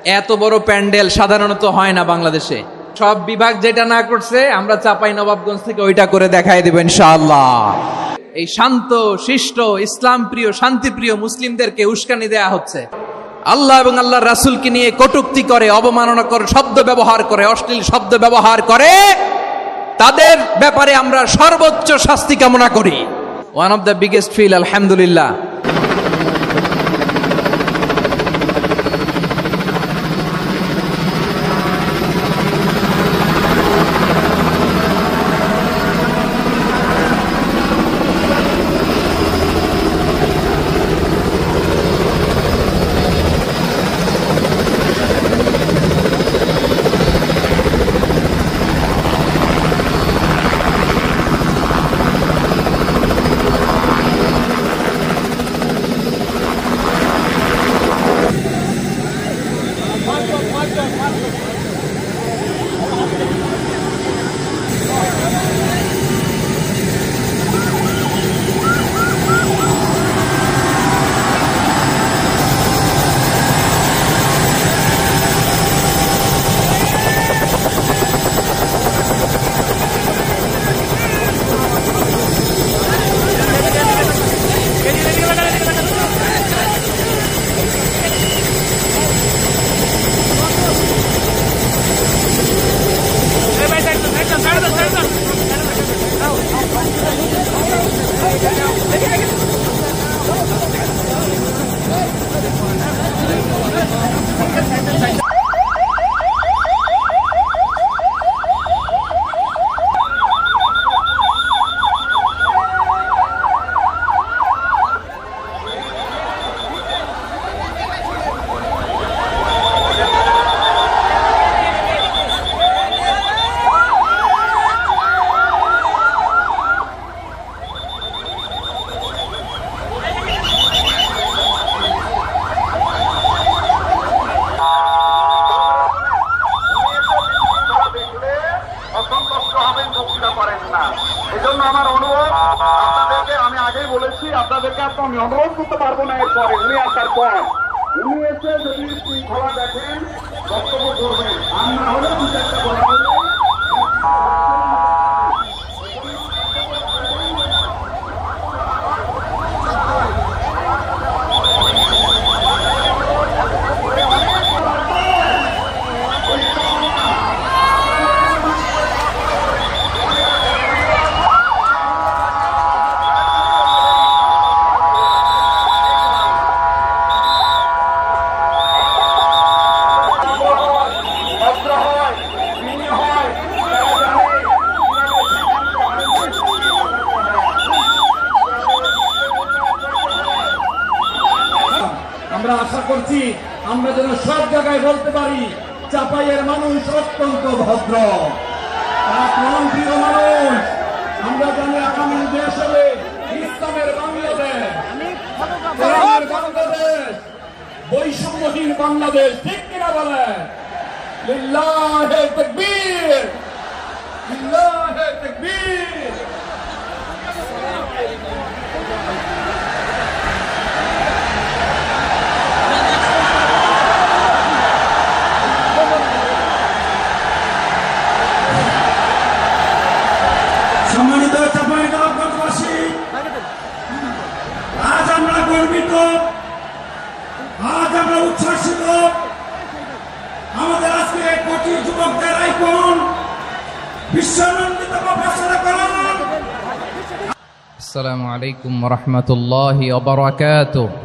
এত বড় প্যান্ডেল সাধারণত হয় না বাংলাদেশে। সব বিভাগ যেটা না করছে আমরা চাপাই নবাবগঞ্জ থেকে ওইটা করে দেখাই দেব ইনশাআল্লাহ। এই শান্ত শিষ্ট ইসলাম প্রিয় শান্তিপ্রিয় মুসলিমদেরকে উস্কানি দেয়া হচ্ছে, আল্লাহ এবং আল্লাহর রাসূলকে নিয়ে কটূক্তি করে, অবমাননা করে, শব্দ ব্যবহার করে, অশ্লীল শব্দ ব্যবহার করে, তাদের ব্যাপারে আমরা সর্বোচ্চ শাস্তি কামনা করি। One of the biggest feel আলহামদুলিল্লাহ। আপনাদেরকে আমি অনুরোধ করতে পারবো না। এরপরে উনি আসার পর উনি এসে যদি শৃঙ্খলা দেখেন বক্তব্য করবেন, আর না হলে দু চারটা কথা বলবেন। আমরা আশা করছি আমরা যেন সব জায়গায় বলতে পারি চাপাইয়ের মানুষ অত্যন্ত ভদ্র, প্রিয় মানুষ। আমরা জানি আগামী দেশ হবে ইসলামের বাংলাদেশ, কোরআনের বাংলাদেশ, বৈষম্যহীন বাংলাদেশ। ঠিক কিনা বলেন? লিল্লাহে তাকবীর, লিল্লাহে তাকবীর। সম্মানিত চাঁপাইনবাবগঞ্জবাসী, আজ আমরা গর্বিত, আজ আমরা উচ্ছ্বাসিত। আমাদের আজকে কোটি যুবকদের আইকন বিশ্বনন্দিত প্রফেসর করণ। আসসালামু আলাইকুম ওয়া রাহমাতুল্লাহি ওয়া বারাকাতুহু।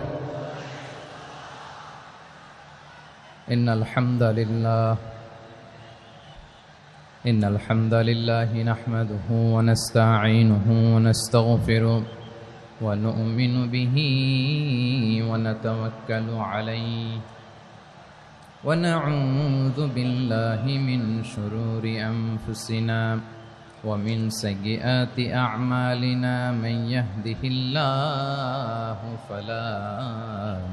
ইন্নাল হামদালিল্লাহ إن الحمد لله نحمده ونستعينه ونستغفره ونؤمن به ونتوكل عليه ونعوذ بالله من شرور أنفسنا ومن سيئات أعمالنا من يهده الله فلا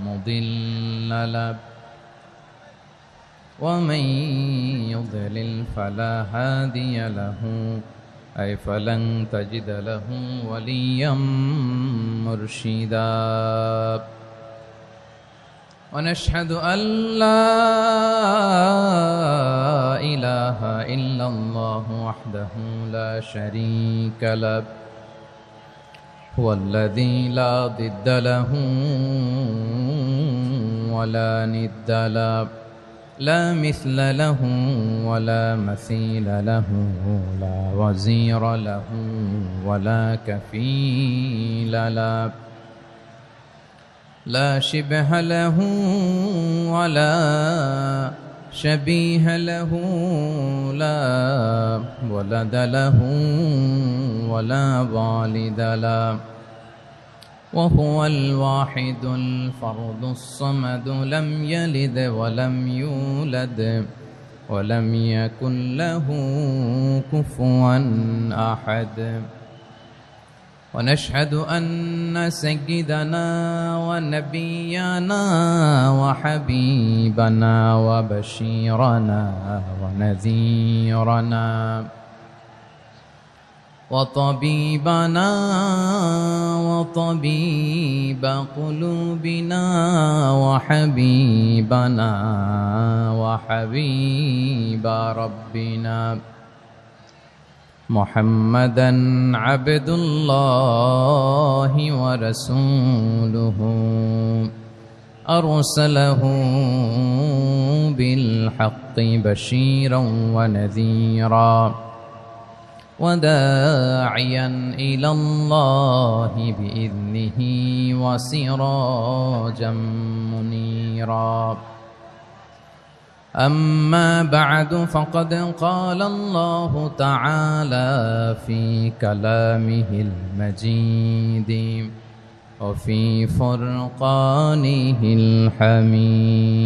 مضل له ومن يضلل فلا هادي له أي فلن تجد له وليا مرشدا ونشهد أن لا وحده لا شريك له هو الذي لا ضد له ولا ند له لا مثل له ولا مثيل له لا وزير له ولا كفيل له لا شبه له ولا شبيه له لا ولد له ولا والد له وهو الواحد الفرد الصمد لم يلد ولم يولد ولم يكن له كفوا أحد ونشهد أن سيدنا ونبينا وحبيبنا وبشيرنا ونذيرنا وطبيبنا وطبيب قلوبنا وحبيبنا وحبيب ربنا محمدا عبد الله ورسوله أرسله بالحق بشيرا ونذيرا وداعيا إلى الله بإذنه وسراجا منيرا أما بعد فقد قال الله تعالى في كلامه المجيد وفي فرقانه الحميد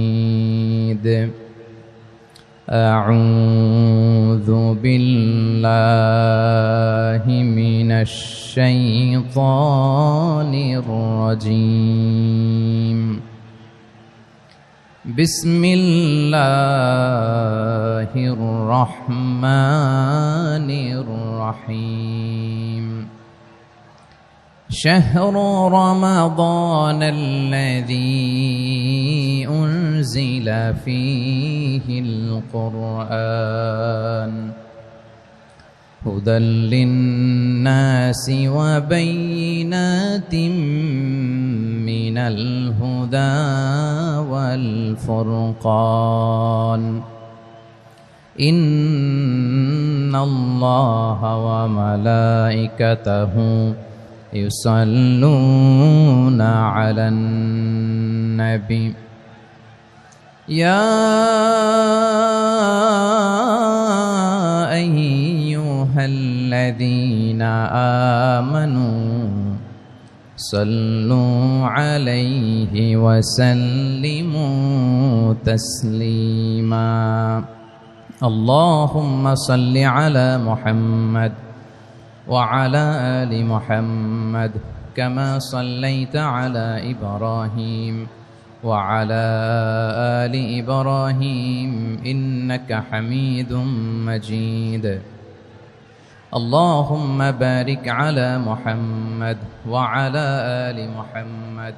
أعوذ بالله من الشيطان الرجيم بسم الله الرحمن الرحيم شهر رمضان الذي أنزل فيه القرآن هدى للناس وبينات من الهدى والفرقان إن الله وملائكته يصلون على النبي يا أيها الذين آمنوا صلوا عليه وسلموا تسليما اللهم صل على محمد وعلى آل محمد كما صليت على إبراهيم وعلى آل إبراهيم إنك حميد مجيد اللهم بارك على محمد وعلى آل محمد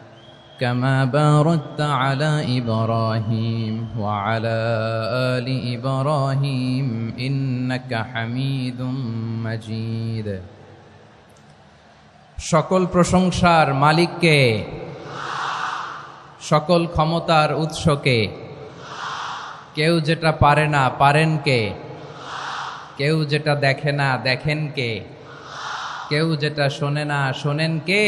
كما باركت على إبراهيم وعلى آل إبراهيم إنك حميد مجيد সকল প্রশংসার মালিককে, সকল ক্ষমতার উৎসকে। কেউ যেটা পারে না পারেন কে, কেউ যেটা দেখে না দেখেন কে, কেউ যেটা শোনে না শোনেন কে?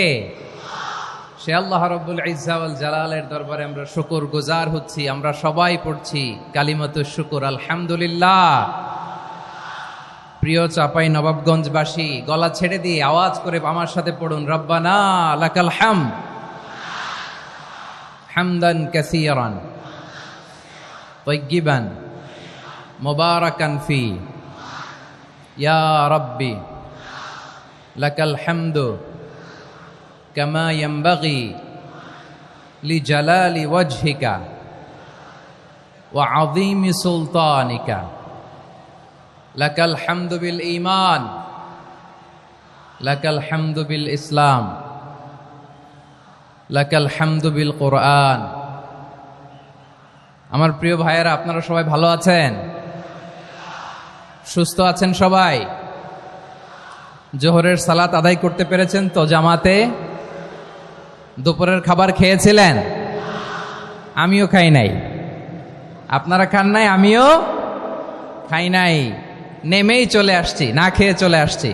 সে আল্লাহ রাব্বুল ইজ্জা ওয়াল জালালের দরবারে আমরা শুকর গুজার হচ্ছি। আমরা সবাই পড়ছি কালিমাতুশ শুকর আলহামদুলিল্লাহ। প্রিয় চাপাই নবাবগঞ্জবাসী, গলা ছেড়ে দিয়ে আওয়াজ করে আমার সাথে পড়ুন, রব্বানা লাকাল হামদ হামদান কাসীরান তাইয়্যিবান মুবারাকান ফি ইয়া রাব্বি লাকাল হামদু কামা ইয়ানবাগি লিজালালি ওয়াজহিকা ওয়া আযীমি সুলতানিকা লাকাল হামদু বিল ঈমান লাকাল হামদু বিল ইসলাম লাকাল হামদু বিল কোরআন। আমার প্রিয় ভাইয়েরা, আপনারা সবাই ভালো আছেন? সুস্থ আছেন সবাই? জোহরের সালাত আদায় করতে পেরেছেন তো জামাতে? দুপুরের খাবার খেয়েছিলেন? আমিও খাই নাই। আপনারা খান নাই, আমিও খাই নাই। নেমেই চলে আসছি, না খেয়ে চলে আসছি।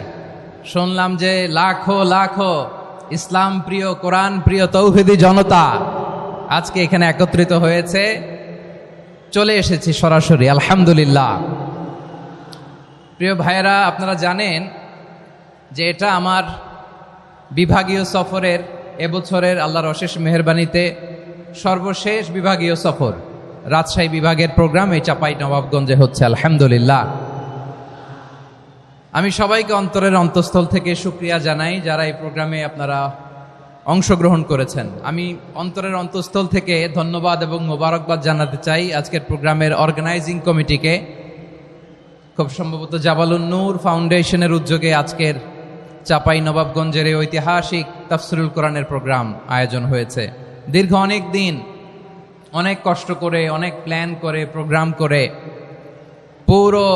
শুনলাম যে লাখো লাখো ইসলাম প্রিয়, কোরআন প্রিয় তৌহিদি জনতা আজকে এখানে একত্রিত হয়েছে। চলে এসেছি সরাসরি, আলহামদুলিল্লাহ। প্রিয় ভাইয়েরা, আপনারা জানেন যে এটা আমার বিভাগীয় সফরের, এবছরের আল্লাহর অশেষ মেহেরবানিতে সর্বশেষ বিভাগীয় সফর। রাজশাহী বিভাগের প্রোগ্রাম এই চাঁপাইনবাবগঞ্জে হচ্ছে, আলহামদুলিল্লাহ। আমি সবাইকে অন্তরের অন্তঃস্থল থেকে শুকরিয়া জানাই যারা এই প্রোগ্রামে আপনারা অংশগ্রহণ করেছেন। আমি অন্তরের অন্তঃস্থল থেকে ধন্যবাদ এবং মোবারকবাদ জানাতে চাই আজকের প্রোগ্রামের অর্গানাইজিং কমিটিকে। খুব সম্ভবত জাবালুন নূর ফাউন্ডেশনের উদ্যোগে আজকের চাঁপাইনবাবগঞ্জের এই ঐতিহাসিক তাফসিরুল কোরআনের প্রোগ্রাম আয়োজন হয়েছে। দীর্ঘ অনেক দিন, অনেক কষ্ট করে, অনেক প্ল্যান করে, প্রোগ্রাম করে পুরো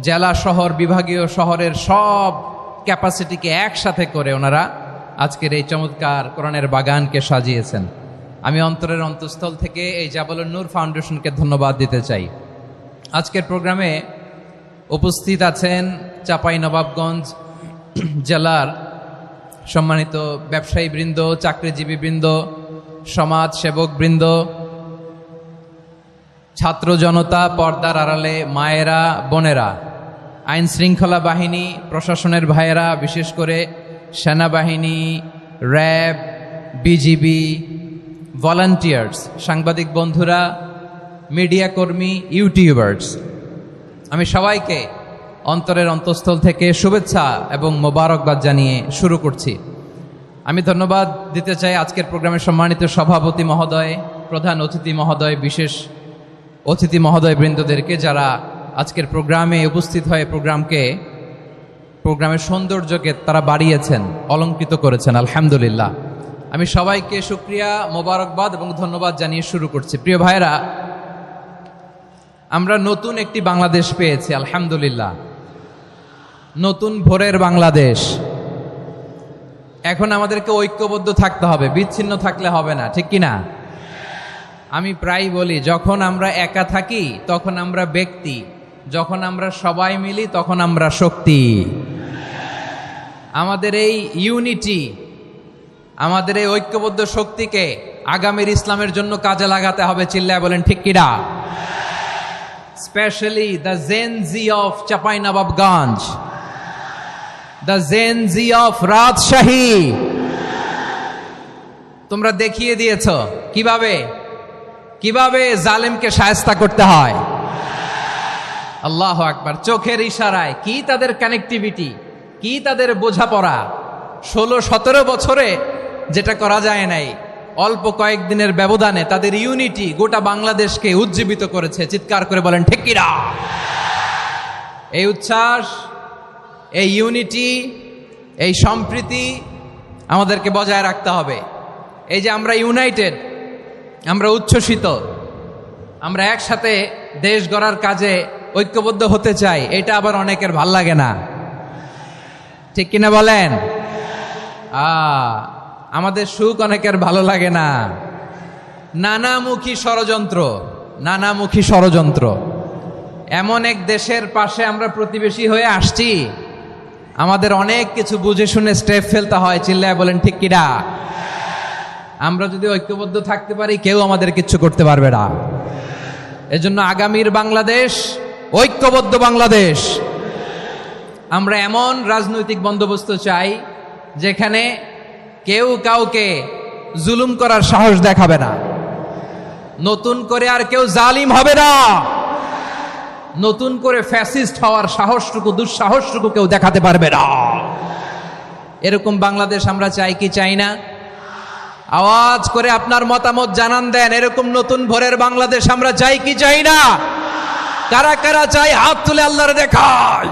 জেলা শহর, বিভাগীয় শহরের সব ক্যাপাসিটিকে একসাথে করে ওনারা আজকের এই চমৎকার কোরআনের বাগানকে সাজিয়েছেন। আমি অন্তরের অন্তঃস্থল থেকে এই জাবালুন নূর ফাউন্ডেশনকে ধন্যবাদ দিতে চাই। আজকের প্রোগ্রামে উপস্থিত আছেন চাঁপাইনবাবগঞ্জ জেলার সম্মানিত ব্যবসায়ী বৃন্দ, চাকরিজীবী বৃন্দ, সমাজ সেবক বৃন্দ, ছাত্র জনতা, পর্দার আড়ালে মায়েরা, বোনেরা, আইন শৃঙ্খলা বাহিনী, প্রশাসনের ভাইয়েরা, বিশেষ করে সেনাবাহিনী, র্যাব, বিজিবি, ভলান্টিয়ার্স, সাংবাদিক বন্ধুরা, মিডিয়া কর্মী, ইউটিউবার্স, আমি সবাইকে অন্তরের অন্তঃস্থল থেকে শুভেচ্ছা এবং মোবারকবাদ জানিয়ে শুরু করছি। আমি ধন্যবাদ দিতে চাই আজকের প্রোগ্রামের সম্মানিত সভাপতি মহোদয়, প্রধান অতিথি মহোদয়, বিশেষ অতিথি মহোদয় বৃন্দদেরকে যারা আজকের প্রোগ্রামে উপস্থিত হয়ে প্রোগ্রামের সৌন্দর্যকে তারা বাড়িয়েছেন, অলঙ্কৃত করেছেন, আলহামদুলিল্লাহ। আমি সবাইকে শুকরিয়া, মোবারকবাদ এবং ধন্যবাদ জানিয়ে শুরু করছি। প্রিয় ভাইরা, আমরা নতুন একটি বাংলাদেশ পেয়েছি, আলহামদুলিল্লাহ। নতুন ভোরের বাংলাদেশ। এখন আমাদেরকে ঐক্যবদ্ধ থাকতে হবে, বিচ্ছিন্ন থাকলে হবে না, ঠিক কিনা? আমি প্রায় বলি, যখন আমরা একা থাকি তখন আমরা ব্যক্তি, যখন আমরা সবাই মিলি তখন আমরা শক্তি। আমাদের এই ইউনিটি, আমাদের এই ঐক্যবদ্ধ শক্তিকে আগামীর ইসলামের জন্য কাজে লাগাতে হবে। চিল্লায় বলেন ঠিক কিনা? Specially the Gen Z of Chapainawabganj, the Gen Z of Rajshahi. তোমরা দেখিয়ে দিয়েছ কিভাবে জালেমকে শায়েস্তা করতে হয়। আল্লাহু আকবার। চোখের ইশারায় কি তাদের কানেক্টিভিটি, কি তাদের বোঝাপড়া। 16-17 বছরে যেটা করা যায় নাই, অল্প কয়েকদিনের ব্যবধানে তাদের ইউনিটি গোটা বাংলাদেশকে উজ্জীবিত করেছে। চিৎকার করে বলেন ঠিক কিনা? এই উচ্ছ্বাস, এই ইউনিটি, এই সম্প্রীতি আমাদেরকে বজায় রাখতে হবে। এই যে আমরা ইউনাইটেড, আমরা উচ্ছ্বসিত, আমরা একসাথে দেশ গড়ার কাজে ঐক্যবদ্ধ হতে চাই, এটা আবার অনেকের ভাল লাগে না, ঠিক কিনা বলেন? আমাদের সুখ অনেকের ভালো লাগে না। নানামুখী ষড়যন্ত্র। এমন এক দেশের পাশে আমরা প্রতিবেশী হয়ে আসছি, আমাদের অনেক কিছু বুঝে শুনে স্টেপ ফেলতে হয়। চিল্লায় বলেন ঠিক কিনা? আমরা যদি ঐক্যবদ্ধ থাকতে পারি, কেউ আমাদের কিচ্ছু করতে পারবে না। এজন্য আগামীর বাংলাদেশ ঐক্যবদ্ধ বাংলাদেশ। আমরা এমন রাজনৈতিক বন্দোবস্ত চাই যেখানে কেউ কাউকে জুলুম করার সাহস দেখাবে না, নতুন করে আর কেউ জালিম হবে না, নতুন করে ফ্যাসিস্ট হওয়ার সাহসটুকু, দুঃসাহসটুকু কেউ দেখাতে পারবে না। এরকম বাংলাদেশ আমরা চাই কি চাই না? আওয়াজ করে আপনার মতামত জানান দেন। এরকম নতুন ভোরের বাংলাদেশ আমরা চাই কি চাই না? কারা কারা চাই হাত তুলে আল্লাহরে দেখায়।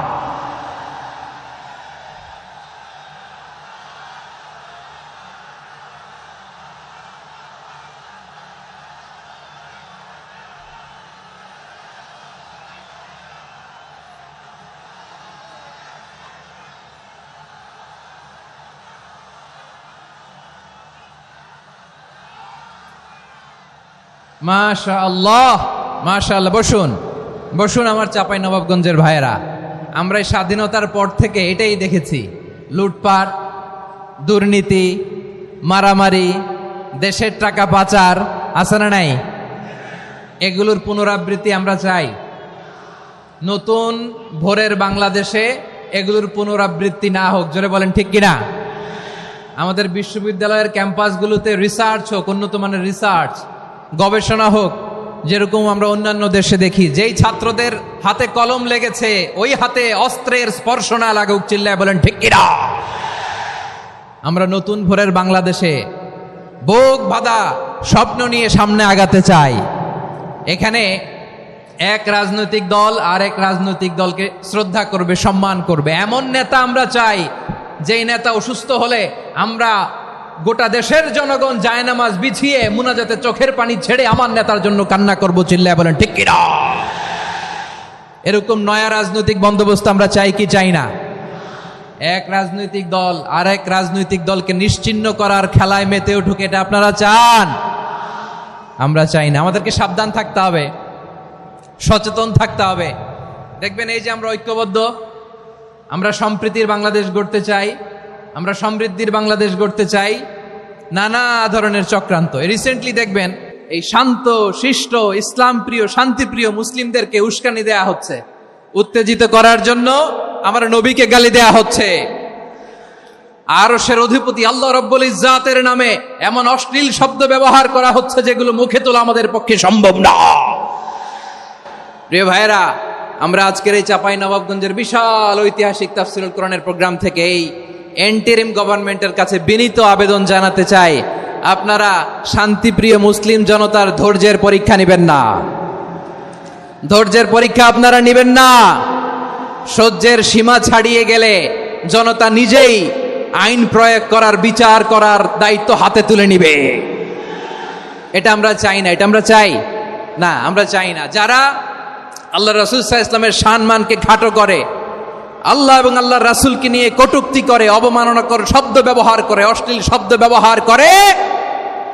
মাশাআল্লাহ, মাশাআল্লাহ। বসুন বসুন আমার চাঁপাই নবাবগঞ্জের ভাইয়েরা। আমরা এই স্বাধীনতার পর থেকে এটাই দেখেছি, লুটপাট, দুর্নীতি, মারামারি, দেশের টাকা পাচার, আছে না নাই? এগুলোর পুনরাবৃত্তি আমরা চাই। নতুন ভোরের বাংলাদেশে এগুলোর পুনরাবৃত্তি না হোক, জোরে বলেন ঠিক কিনা? আমাদের বিশ্ববিদ্যালয়ের ক্যাম্পাসগুলোতে রিসার্চ হোক, উন্নত মানের রিসার্চ, গবেষণা হোক, যেরকম আমরা অন্যান্য দেশে দেখি। যেই ছাত্রদের হাতে কলম লেগেছে ওই হাতে অস্ত্রের স্পর্শ না লাগুক, চিল্লায় বলেন ঠিক কিনা? আমরা নতুন ভোরের বাংলাদেশে বুক বাঁধা স্বপ্ন নিয়ে সামনে আগাতে চাই। এখানে এক রাজনৈতিক দল আর এক রাজনৈতিক দলকে শ্রদ্ধা করবে, সম্মান করবে, এমন নেতা আমরা চাই যেই নেতা অসুস্থ হলে আমরা গোটা দেশের জনগণ জায়নামাজ বিছিয়ে মুনাজাতে চোখের পানি ছেড়ে আমার নেতার জন্য কান্না করবো, চিল্লায় বলেন ঠিক কিনা? এরকম নয়া রাজনৈতিক বন্দোবস্ত আমরা চাই কি চাই না? এক রাজনৈতিক দল আর এক রাজনৈতিক দলকে নিশ্চিহ্ন করার খেলায় মেতে উঠুক, এটা আপনারা চান? আমরা চাই না। আমাদেরকে সাবধান থাকতে হবে, সচেতন থাকতে হবে। দেখবেন এই যে আমরা ঐক্যবদ্ধ, আমরা সম্প্রীতির বাংলাদেশ গড়তে চাই, আমরা সমৃদ্ধির বাংলাদেশ গড়তে চাই, নানা ধরনের চক্রান্ত। রিসেন্টলি দেখবেন এই শান্ত শিষ্ট ইসলাম প্রিয় শান্তিপ্রিয় মুসলিমদেরকে উস্কানি দেয়া হচ্ছে, উত্তেজিত করার জন্য আমার নবীকে গালি দেয়া হচ্ছে। আরশের অধিপতি আল্লাহ রাব্বুল ইজ্জাতের নামে এমন অশ্লীল শব্দ ব্যবহার করা হচ্ছে যেগুলো মুখে তোলা আমাদের পক্ষে সম্ভব না। প্রিয় ভাইরা, আমরা আজকের এই চাঁপাই নবাবগঞ্জের বিশাল ঐতিহাসিক তাফসীরুল কোরআনের প্রোগ্রাম থেকে এই এন্টিরিম গভর্নমেন্টের কাছে বিনীত আবেদন জানাতে চাই, আপনারা শান্তিপ্রিয় মুসলিম জনতার ধৈর্যের পরীক্ষা নেবেন না। ধৈর্যের পরীক্ষা আপনারা নেবেন না। সহ্যের সীমা ছাড়িয়ে গেলে জনতা নিজেই আইন প্রয়োগ করার, বিচার করার দায়িত্ব হাতে তুলে নিবে। এটা আমরা চাই না। এটা আমরা চাই না, আমরা চাই না। যারা আল্লাহ রাসূল সাল্লাল্লাহু আলাইহি ওয়াসাল্লামের সম্মানকে খাটো করে, আল্লাহ এবং আল্লাহর রাসূলকে নিয়ে কটূক্তি করে, অবমাননাকর শব্দ ব্যবহার করে, অশ্লীল শব্দ ব্যবহার করে,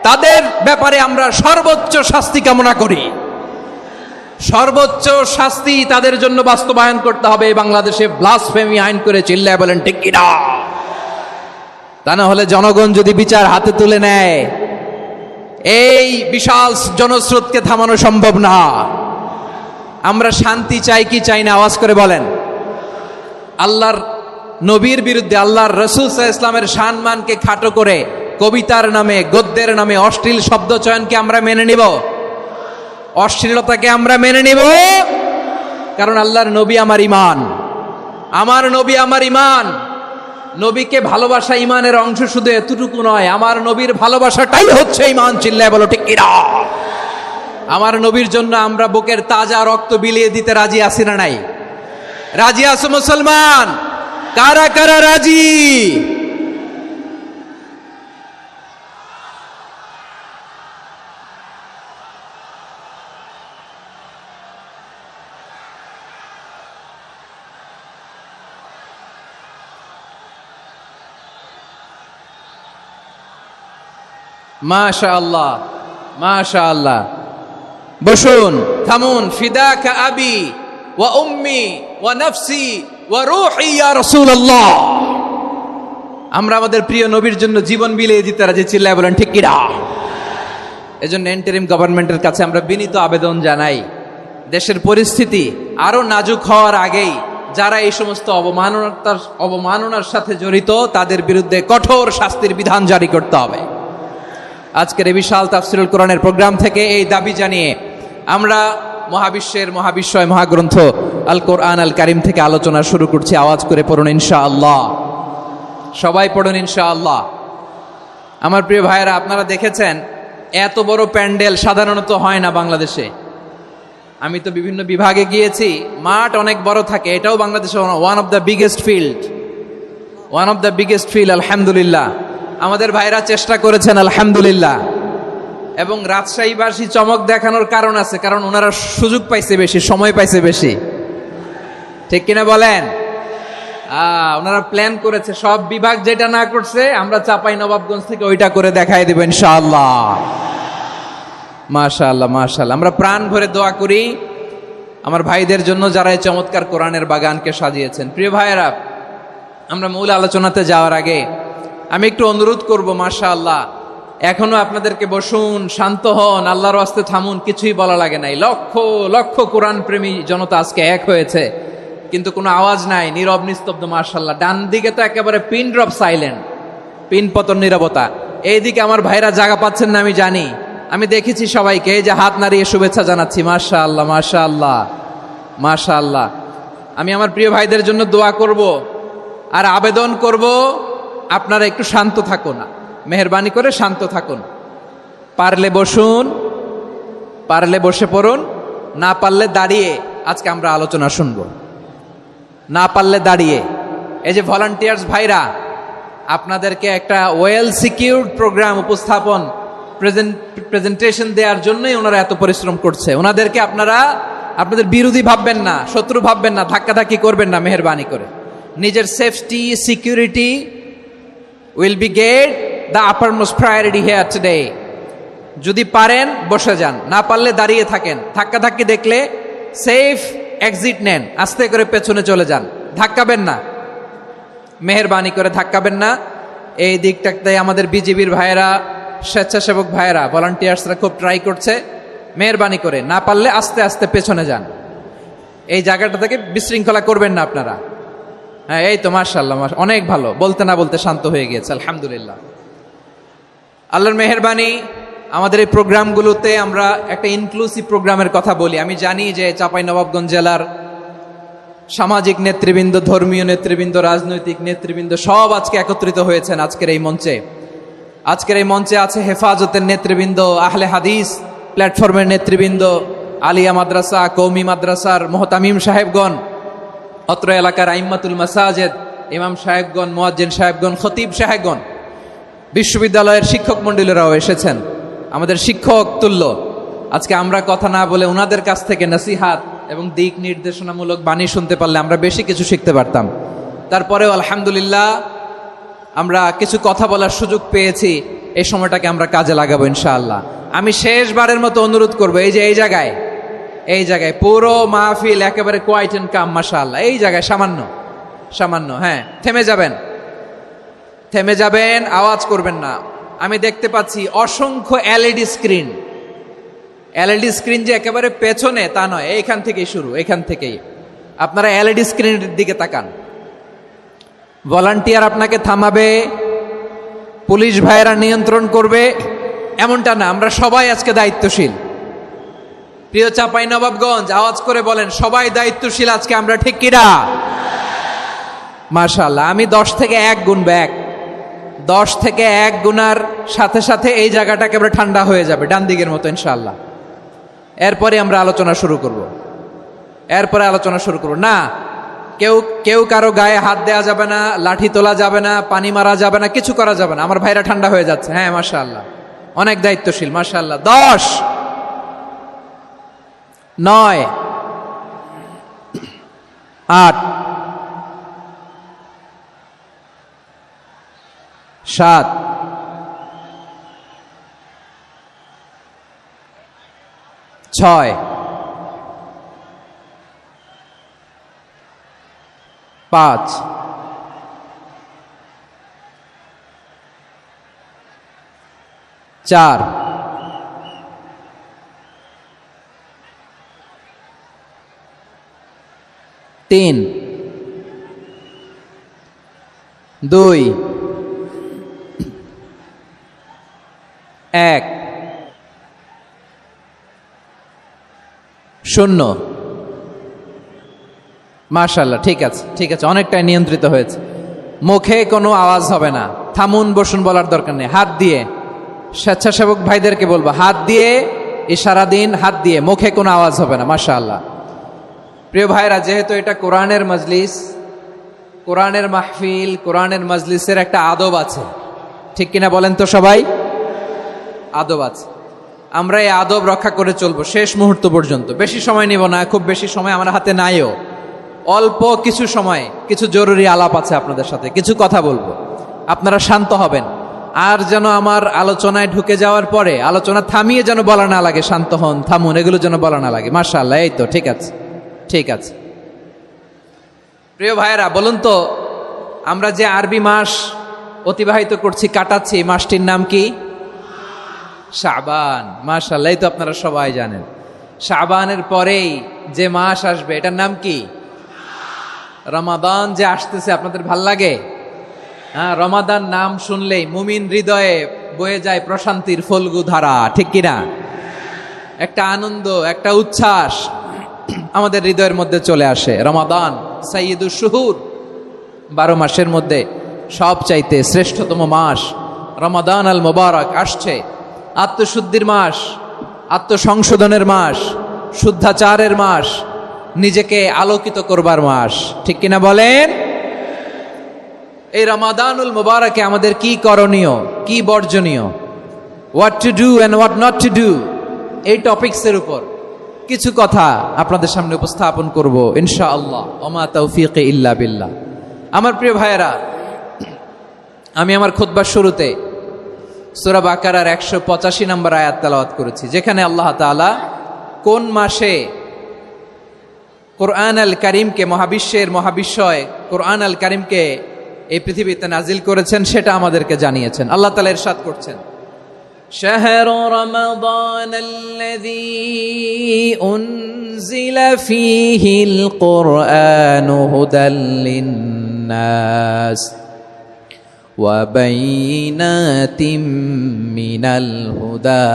তাদের ব্যাপারে আমরা সর্বোচ্চ শাস্তি কামনা করি। সর্বোচ্চ শাস্তি তাদের জন্য বাস্তবায়ন করতে হবে। বাংলাদেশে ব্লাসফেমি আইন করে, চিল্লায় বলেন ঠিক কিনা? তা না হলে জনগণ যদি বিচার হাতে তুলে নেয়, এই বিশাল জনস্রোতকে থামানো সম্ভব না। আমরা শান্তি চাই কি চাই না? আওয়াজ করে বলেন। আল্লাহর নবীর বিরুদ্ধে, আল্লাহর রাসূল সাল্লাল্লাহু আলাইহি ওয়াসাল্লামের সম্মানকে খাটো করে কবিতার নামে, গদ্যের নামে অশ্লীল শব্দ চয়নকে আমরা মেনে নিব? অশ্লীলতাকে আমরা মেনে নিব? কারণ আল্লাহর নবী আমার ঈমান, আমার নবী আমার ঈমান। নবীকে ভালোবাসা ঈমানের অংশ শুধু এতটুকু নয়, আমার নবীর ভালোবাসাটাই হচ্ছে ঈমান, চিল্লায় বলো ঠিক কিনা? আমার নবীর জন্য আমরা বুকের তাজা রক্ত বিলিয়ে দিতে রাজি আছি না নাই? রাজি আছো মুসলমান? কারা কারা রাজি? মাশাআল্লাহ, মাশাআল্লাহ। বসুন, থামুন। ফিদাকা আবি ওয়া উম্মি ওয়া নাফসি ওয়া রূহি ইয়া রাসূলুল্লাহ। আমরা আমাদের প্রিয় নবীর জন্য জীবন বিলিয়ে দিতে রাজি, চিল্লায় বলেন ঠিক কিনা? এজন্য ইন্টারিম গভর্নমেন্টের কাছে আমরা বিনীত আবেদন জানাই, দেশের পরিস্থিতি আরো নাজুক হওয়ার আগেই যারা এই সমস্ত অবমাননার সাথে জড়িত তাদের বিরুদ্ধে কঠোর শাস্তির বিধান জারি করতে হবে। আজকের এই বিশাল তাফসীরুল কোরআনের প্রোগ্রাম থেকে এই দাবি জানিয়ে আমরা মহাবিশ্বের মহাবিশ্বয় মহাগ্রন্থ আল কোরআন আল কারিম থেকে আলোচনা শুরু করছি। আওয়াজ করে পড়ুন ইনশাআল্লাহ। সবাই পড়ুন ইনশাআল্লাহ। আমার প্রিয় ভাইয়েরা, আপনারা দেখেছেন এত বড় প্যান্ডেল সাধারণত হয় না বাংলাদেশে। আমি তো বিভিন্ন বিভাগে গিয়েছি, মাঠ অনেক বড় থাকে। এটাও বাংলাদেশে one of the biggest field, আলহামদুলিল্লাহ। আমাদের ভাইরা চেষ্টা করেছেন আলহামদুলিল্লাহ। এবং রাজশাহীবাসী চমক দেখানোর কারণ আছে, কারণ ওনারা সুযোগ পাইছে বেশি, সময় পাইছে বেশি, ঠিক কিনা বলেন? ওনারা প্ল্যান করেছে, সব বিভাগ যেটা না করছে আমরা চাঁপাই নবাবগঞ্জ থেকে ওইটা করে দেখাই দেব ইনশাআল্লাহ। মাশাআল্লাহ মাশাআল্লাহ। আমরা প্রাণ ভরে দোয়া করি আমার ভাইদের জন্য যারা এই চমৎকার কোরআনের বাগানকে সাজিয়েছেন। প্রিয় ভাইয়েরা, আমরা মূল আলোচনাতে যাওয়ার আগে আমি একটু অনুরোধ করব, মাশাআল্লাহ এখনো আপনাদেরকে বসুন, শান্ত হন, আল্লাহর ওয়াস্তে থামুন, কিছুই বলা লাগে নাই। লক্ষ লক্ষ কোরআন প্রেমী জনতা আজকে এক হয়েছে, কিন্তু কোনো আওয়াজ নাই, নীরব নিস্তব্ধ। মাশাআল্লাহ, ডান দিকে তো একেবারে পিন ড্রপ সাইলেন্ট, পিন পতন নীরবতা। এইদিকে আমার ভাইরা জায়গা পাচ্ছেন না আমি জানি, আমি দেখেছি সবাইকে, এই যে হাত নাড়িয়ে শুভেচ্ছা জানাচ্ছি। মাশাআল্লাহ মাশাআল্লাহ মাশাআল্লাহ। আমি আমার প্রিয় ভাইদের জন্য দোয়া করব আর আবেদন করব, আপনারা একটু শান্ত থাকুন, মেহেরবানি করে শান্ত থাকুন। পারলে বসুন, পারলে বসে পড়ুন, না পারলে দাঁড়িয়ে আজকে আমরা আলোচনা শুনব। না পারলে দাঁড়িয়ে। এই যে ভলান্টিয়ার্স ভাইরা, আপনাদেরকে একটা ওয়েল সিকিউরড প্রোগ্রাম উপস্থাপন প্রেজেন্টেশন দেওয়ার জন্যই ওনারা এত পরিশ্রম করছে। ওনাদেরকে আপনারা আপনাদের বিরোধী ভাববেন না, শত্রু ভাববেন না, ধাক্কাধাক্কি করবেন না, মেহেরবানি করে। নিজের safety security will be get the uppermost priority here today. যদি পারেন বসে যান, না পারলে দাঁড়িয়ে থাকেন। ধাক্কাধাক্কি দেখলে সেফ এক্সিট নেন, আস্তে করে পেছনে চলে যান, ধাক্কাবেন না, মেহেরবানি করে ধাক্কাবেন না। এই দিকটাতে আমাদের বিজিবির ভাইয়েরা, স্বেচ্ছাসেবক ভাইয়েরা, ভলান্টিয়ার্সরা খুব ট্রাই করছে। মেহেরবানি করে না পারলে আস্তে আস্তে পেছনে যান, এই জায়গাটা থেকে বিশৃঙ্খলা করবেন না আপনারা। হ্যাঁ, এই তো মাশাআল্লাহ, অনেক ভালো। বলতে না বলতে শান্ত হয়ে গিয়েছে, আলহামদুলিল্লাহ। আল্লাহর মেহেরবানি, আমাদের এই প্রোগ্রামগুলোতে আমরা একটা ইনক্লুসিভ প্রোগ্রামের কথা বলি। আমি জানি যে চাঁপাইনবাবগঞ্জ জেলার সামাজিক নেতৃবৃন্দ, ধর্মীয় নেতৃবৃন্দ, রাজনৈতিক নেতৃবৃন্দ সব আজকে একত্রিত হয়েছেন আজকের এই মঞ্চে। আজকের এই মঞ্চে আছে হেফাজতের নেতৃবৃন্দ, আহলে হাদিস প্ল্যাটফর্মের নেতৃবৃন্দ, আলিয়া মাদ্রাসা, কৌমি মাদ্রাসার মোহতামিম সাহেবগণ, অত্র এলাকার আইম্মাতুল মাসাজিদ, ইমাম সাহেবগণ, মুয়াজ্জিন সাহেবগণ, খতিব সাহেবগণ, বিশ্ববিদ্যালয়ের শিক্ষক মণ্ডলীরাও এসেছেন, আমাদের শিক্ষক তুল্য। আজকে আমরা কথা না বলে ওনাদের কাছ থেকে নসিহাত এবং দিক নির্দেশনামূলক বাণী শুনতে পারলে আমরা বেশি কিছু শিখতে পারতাম। তারপরেও আলহামদুলিল্লাহ আমরা কিছু কথা বলার সুযোগ পেয়েছি, এই সময়টাকে আমরা কাজে লাগাবো ইনশাআল্লাহ। আমি শেষবারের মতো অনুরোধ করবো, এই যে এই জায়গায় পুরো মাহফিল একেবারে কোয়াইট এন্ড কাম, মাশাআল্লাহ। এই জায়গায় সামান্য হ্যাঁ, থেমে যাবেন, আওয়াজ করবেন না। আমি দেখতে পাচ্ছি অসংখ্য এলইডি স্ক্রিন, যে একেবারে পেছনে তা নয়, এইখান থেকেই শুরু, এখান থেকেই আপনারা এলইডি স্ক্রিনের দিকে তাকান। ভলান্টিয়ার আপনাকে থামাবে, পুলিশ ভাইয়েরা নিয়ন্ত্রণ করবে, এমনটা না। আমরা সবাই আজকে দায়িত্বশীল। প্রিয় চাঁপাইনবাবগঞ্জ, আওয়াজ করে বলেন, সবাই দায়িত্বশীল আজকে আমরা, ঠিক কিনা? মাশাআল্লাহ। আমি 10 থেকে 1 গুনবো, 10 থেকে 1 গুনার সাথে সাথে এই জায়গাটা একেবারে ঠান্ডা হয়ে যাবে, ডান দিকের মতো ইনশাআল্লাহ। এরপরে আমরা আলোচনা শুরু করব। না, কেউ কারো গায়ে হাত দেওয়া যাবে না, লাঠি তোলা যাবে না, পানি মারা যাবে না, কিছু করা যাবে না। আমার ভাইরা ঠান্ডা হয়ে যাচ্ছে। হ্যাঁ মাশাআল্লাহ, অনেক দায়িত্বশীল, মাশাআল্লাহ। 10, 9, 8, 7, 6, 5, 4, 3, 2, 1, 0। মাশাআল্লাহ, ঠিক আছে, অনেকটাই নিয়ন্ত্রিত হয়েছে। মুখে কোনো আওয়াজ হবে না, থামুন বসুন বলার দরকার নেই। হাত দিয়ে, স্বেচ্ছাসেবক ভাইদেরকে বলবো, হাত দিয়ে ইশারা দিন, হাত দিয়ে, মুখে কোনো আওয়াজ হবে না। মাশাআল্লাহ। প্রিয় ভাইরা, যেহেতু এটা কোরআনের মজলিস, কোরআনের মাহফিল, কোরআনের মজলিসের একটা আদব আছে, ঠিক কিনা বলেন তো সবাই? আদব আছে। আমরা এই আদব রক্ষা করে চলবো শেষ মুহূর্ত পর্যন্ত। বেশি সময় নিব না, খুব বেশি সময় আমার হাতে নাইও। অল্প কিছু সময় কিছু জরুরি আলাপ আছে আপনাদের সাথে, কিছু কথা বলবো, আপনারা শান্ত হবেন। আর যেন আমার আলোচনায় ঢুকে যাওয়ার পরে আলোচনা থামিয়ে যেন বলা না লাগে শান্ত হন, থামুন, এগুলো যেন বলা না লাগে। মাশাআল্লাহ, এই তো ঠিক আছে, ঠিক আছে। প্রিয় ভাইয়েরা, বলুন তো, আমরা যে আরবি মাস অতিবাহিত করছি, কাটাচ্ছি, এই মাসটির নাম কি? শাবান। মাশাআল্লাহ, এই তো আপনারা সবাই জানেন। শাবানের পরেই যে মাস আসবে এটার নাম কি? রমাদান যে আসতেছে, আপনাদের ভাল লাগে? হ্যাঁ, রমাদান নাম শুনলেই মুমিন হৃদয়ে বয়ে যায় প্রশান্তির ফল্গু ধারা, ঠিক কিনা? একটা আনন্দ, একটা উচ্ছ্বাস আমাদের হৃদয়ের মধ্যে চলে আসে। রমাদান সাইয়্যিদুশ শুহুর, 12 মাসের মধ্যে সবচাইতে শ্রেষ্ঠতম মাস রমাদান আল মুবারক আসছে। আত্মশুদ্ধির মাস, আত্মসংশোধনের মাস, শুদ্ধাচারের মাস, নিজেকে আলোকিত করবার মাস, ঠিক কিনা বলেন? এই রমাদানুল মুবারকে আমাদের কি করণীয়, কি বর্জনীয়, what to do and what not to do, এই টপিকসের উপর কিছু কথা আপনাদের সামনে উপস্থাপন করব ইনশাআল্লাহ। ওমা তাওফীকি ইল্লা বিল্লাহ। আমার প্রিয় ভাইয়েরা, আমি আমার খুতবার শুরুতে সূরা বাকারার 185 নম্বর আয়াত তেলাওয়াত করেছি, যেখানে আল্লাহ তাআলা কোন মাসে কোরআন আল কারীমকে, মহাবিশ্বের মহাবিশ্বয় কোরআন আল কারীমকে এই পৃথিবীতে নাজিল করেছেন সেটা আমাদেরকে জানিয়েছেন। আল্লাহ তাআলা ইরশাদ করছেন, শাহরু রমাদানাল্লাযী উনজিলা ফীহিল কুরআনু হুদাল লিন্নাস ওয়া বাইনাতিম মিনাল হুদা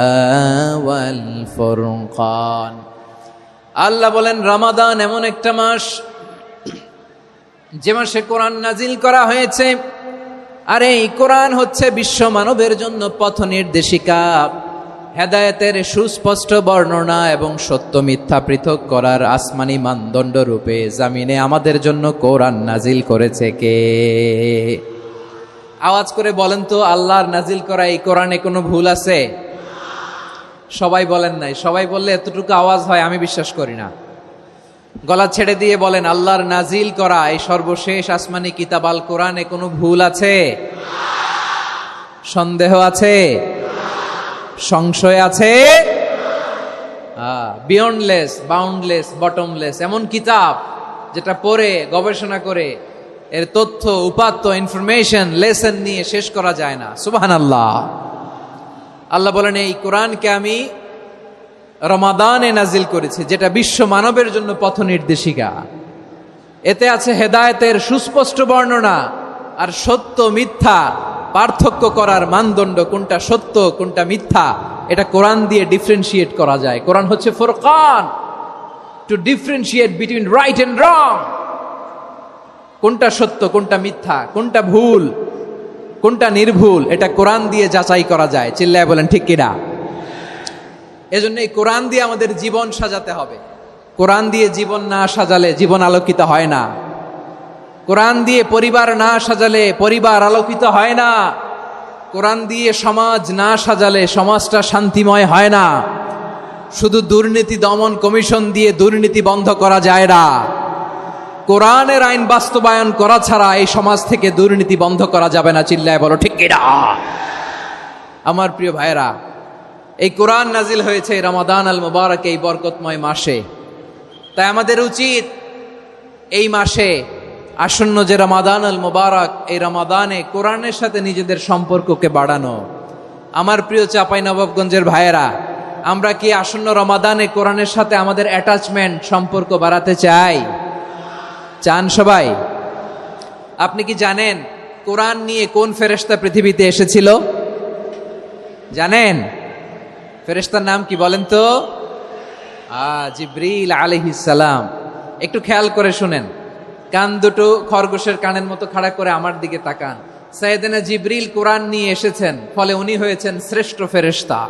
ওয়াল ফুরকান। আল্লাহ বলেন, রমাদান এমন একটা মাস যে মাসে কোরআন নাজিল করা হয়েছে, আর এই কোরআন হচ্ছে বিশ্ব মানবের জন্য পথ নির্দেশিকা, হেদায়েতের সুস্পষ্ট বর্ণনা এবং সত্য মিথ্যা পৃথক করার আসমানি মানদণ্ড রূপে জামিনে আমাদের জন্য কোরআন নাজিল করেছে কে? আওয়াজ করে বলেন তো, আল্লাহর নাজিল করা এই কোরআনে কোনো ভুল আছে? সবাই বলেন নাই। সবাই বললে এতটুকু আওয়াজ হয় আমি বিশ্বাস করি না। গলা ছেড়ে দিয়ে বলেন, আল্লাহর নাজিল করা এই সর্বশেষ আসমানি কিতাব আল কোরআনে কোনো ভুল আছে? সন্দেহ আছে? সংশয় আছে? বিয়ন্ডলেস, বাউন্ডলেস, বটমলেস, এমন কিতাব যেটা পড়ে গবেষণা করে এর তথ্য, উপাত্ত, ইনফরমেশন, লেসন নিয়ে শেষ করা যায় না। সুবহানাল্লাহ। আল্লাহ বলেন, এই কোরআনকে আমি রমাদানে নাজিল করেছি, যেটা বিশ্ব মানবের জন্য পথ নির্দেশিকা। এতে আছে হেদায়েতের সুস্পষ্ট বর্ণনা আর সত্য মিথ্যা পার্থক্য করার মানদণ্ড, কোনটা সত্য কোনটা মিথ্যা এটা কোরআন দিয়ে ডিফারেন্সিয়েট করা যায়। কোরআন হচ্ছে ফুরকান, to differentiate between right and wrong. কোনটা সত্য, কোনটা মিথ্যা, কোনটা ভুল, কোনটা নির্ভুল, এটা কোরআন দিয়ে যাচাই করা যায়। চিল্লায় বলেন ঠিক কিনা? এজন্য এই কোরআন দিয়ে আমাদের জীবন সাজাতে হবে। কোরআন দিয়ে জীবন না সাজালে জীবন আলোকিত হয় না। কোরআন দিয়ে পরিবার না সাজালে পরিবার আলোকিত হয় না। কোরআন দিয়ে সমাজ না সাজালে সমাজটা শান্তিময় হয় না। শুধু দুর্নীতি দমন কমিশন দিয়ে দুর্নীতি বন্ধ করা যায় না। কোরআনের আইন বাস্তবায়ন করা ছাড়া এই সমাজ থেকে দুর্নীতি বন্ধ করা যাবে না। চিল্লায় বলো ঠিক কিনা? আমার প্রিয় ভাইয়েরা, এই কোরআন নাজিল হয়েছে রমাদান আল মুবারক, এই বরকতময় মাসে। তাই আমাদের উচিত এই মাসে আসন্ন যে রমাদান আল মুবারক, এই রমাদানে কোরআনের সাথে নিজেদের সম্পর্ককে বাড়ানো। আমার প্রিয় চাঁপাইনবাবগঞ্জের ভাইয়েরা, আমরা কি আসন্ন রমাদানে কোরআনের সাথে আমাদের অ্যাটাচমেন্ট, সম্পর্ক বাড়াতে চাই? চান সবাই? আপনি কি জানেন কোরআন নিয়ে কোন ফেরেশতা পৃথিবীতে এসেছিল? জানেন? ফেরেশতার নাম কি বলেন তো? জিবরিল আলাইহিস সালাম। একটু খেয়াল করে শুনেন, কান দুটো খরগোশের কানের মতো খাড়া করে আমার দিকে তাকান। সাইয়েদনা জিবরিল কোরআন নিয়ে এসেছেন, ফলে উনি হয়েছেন শ্রেষ্ঠ ফেরেশতা।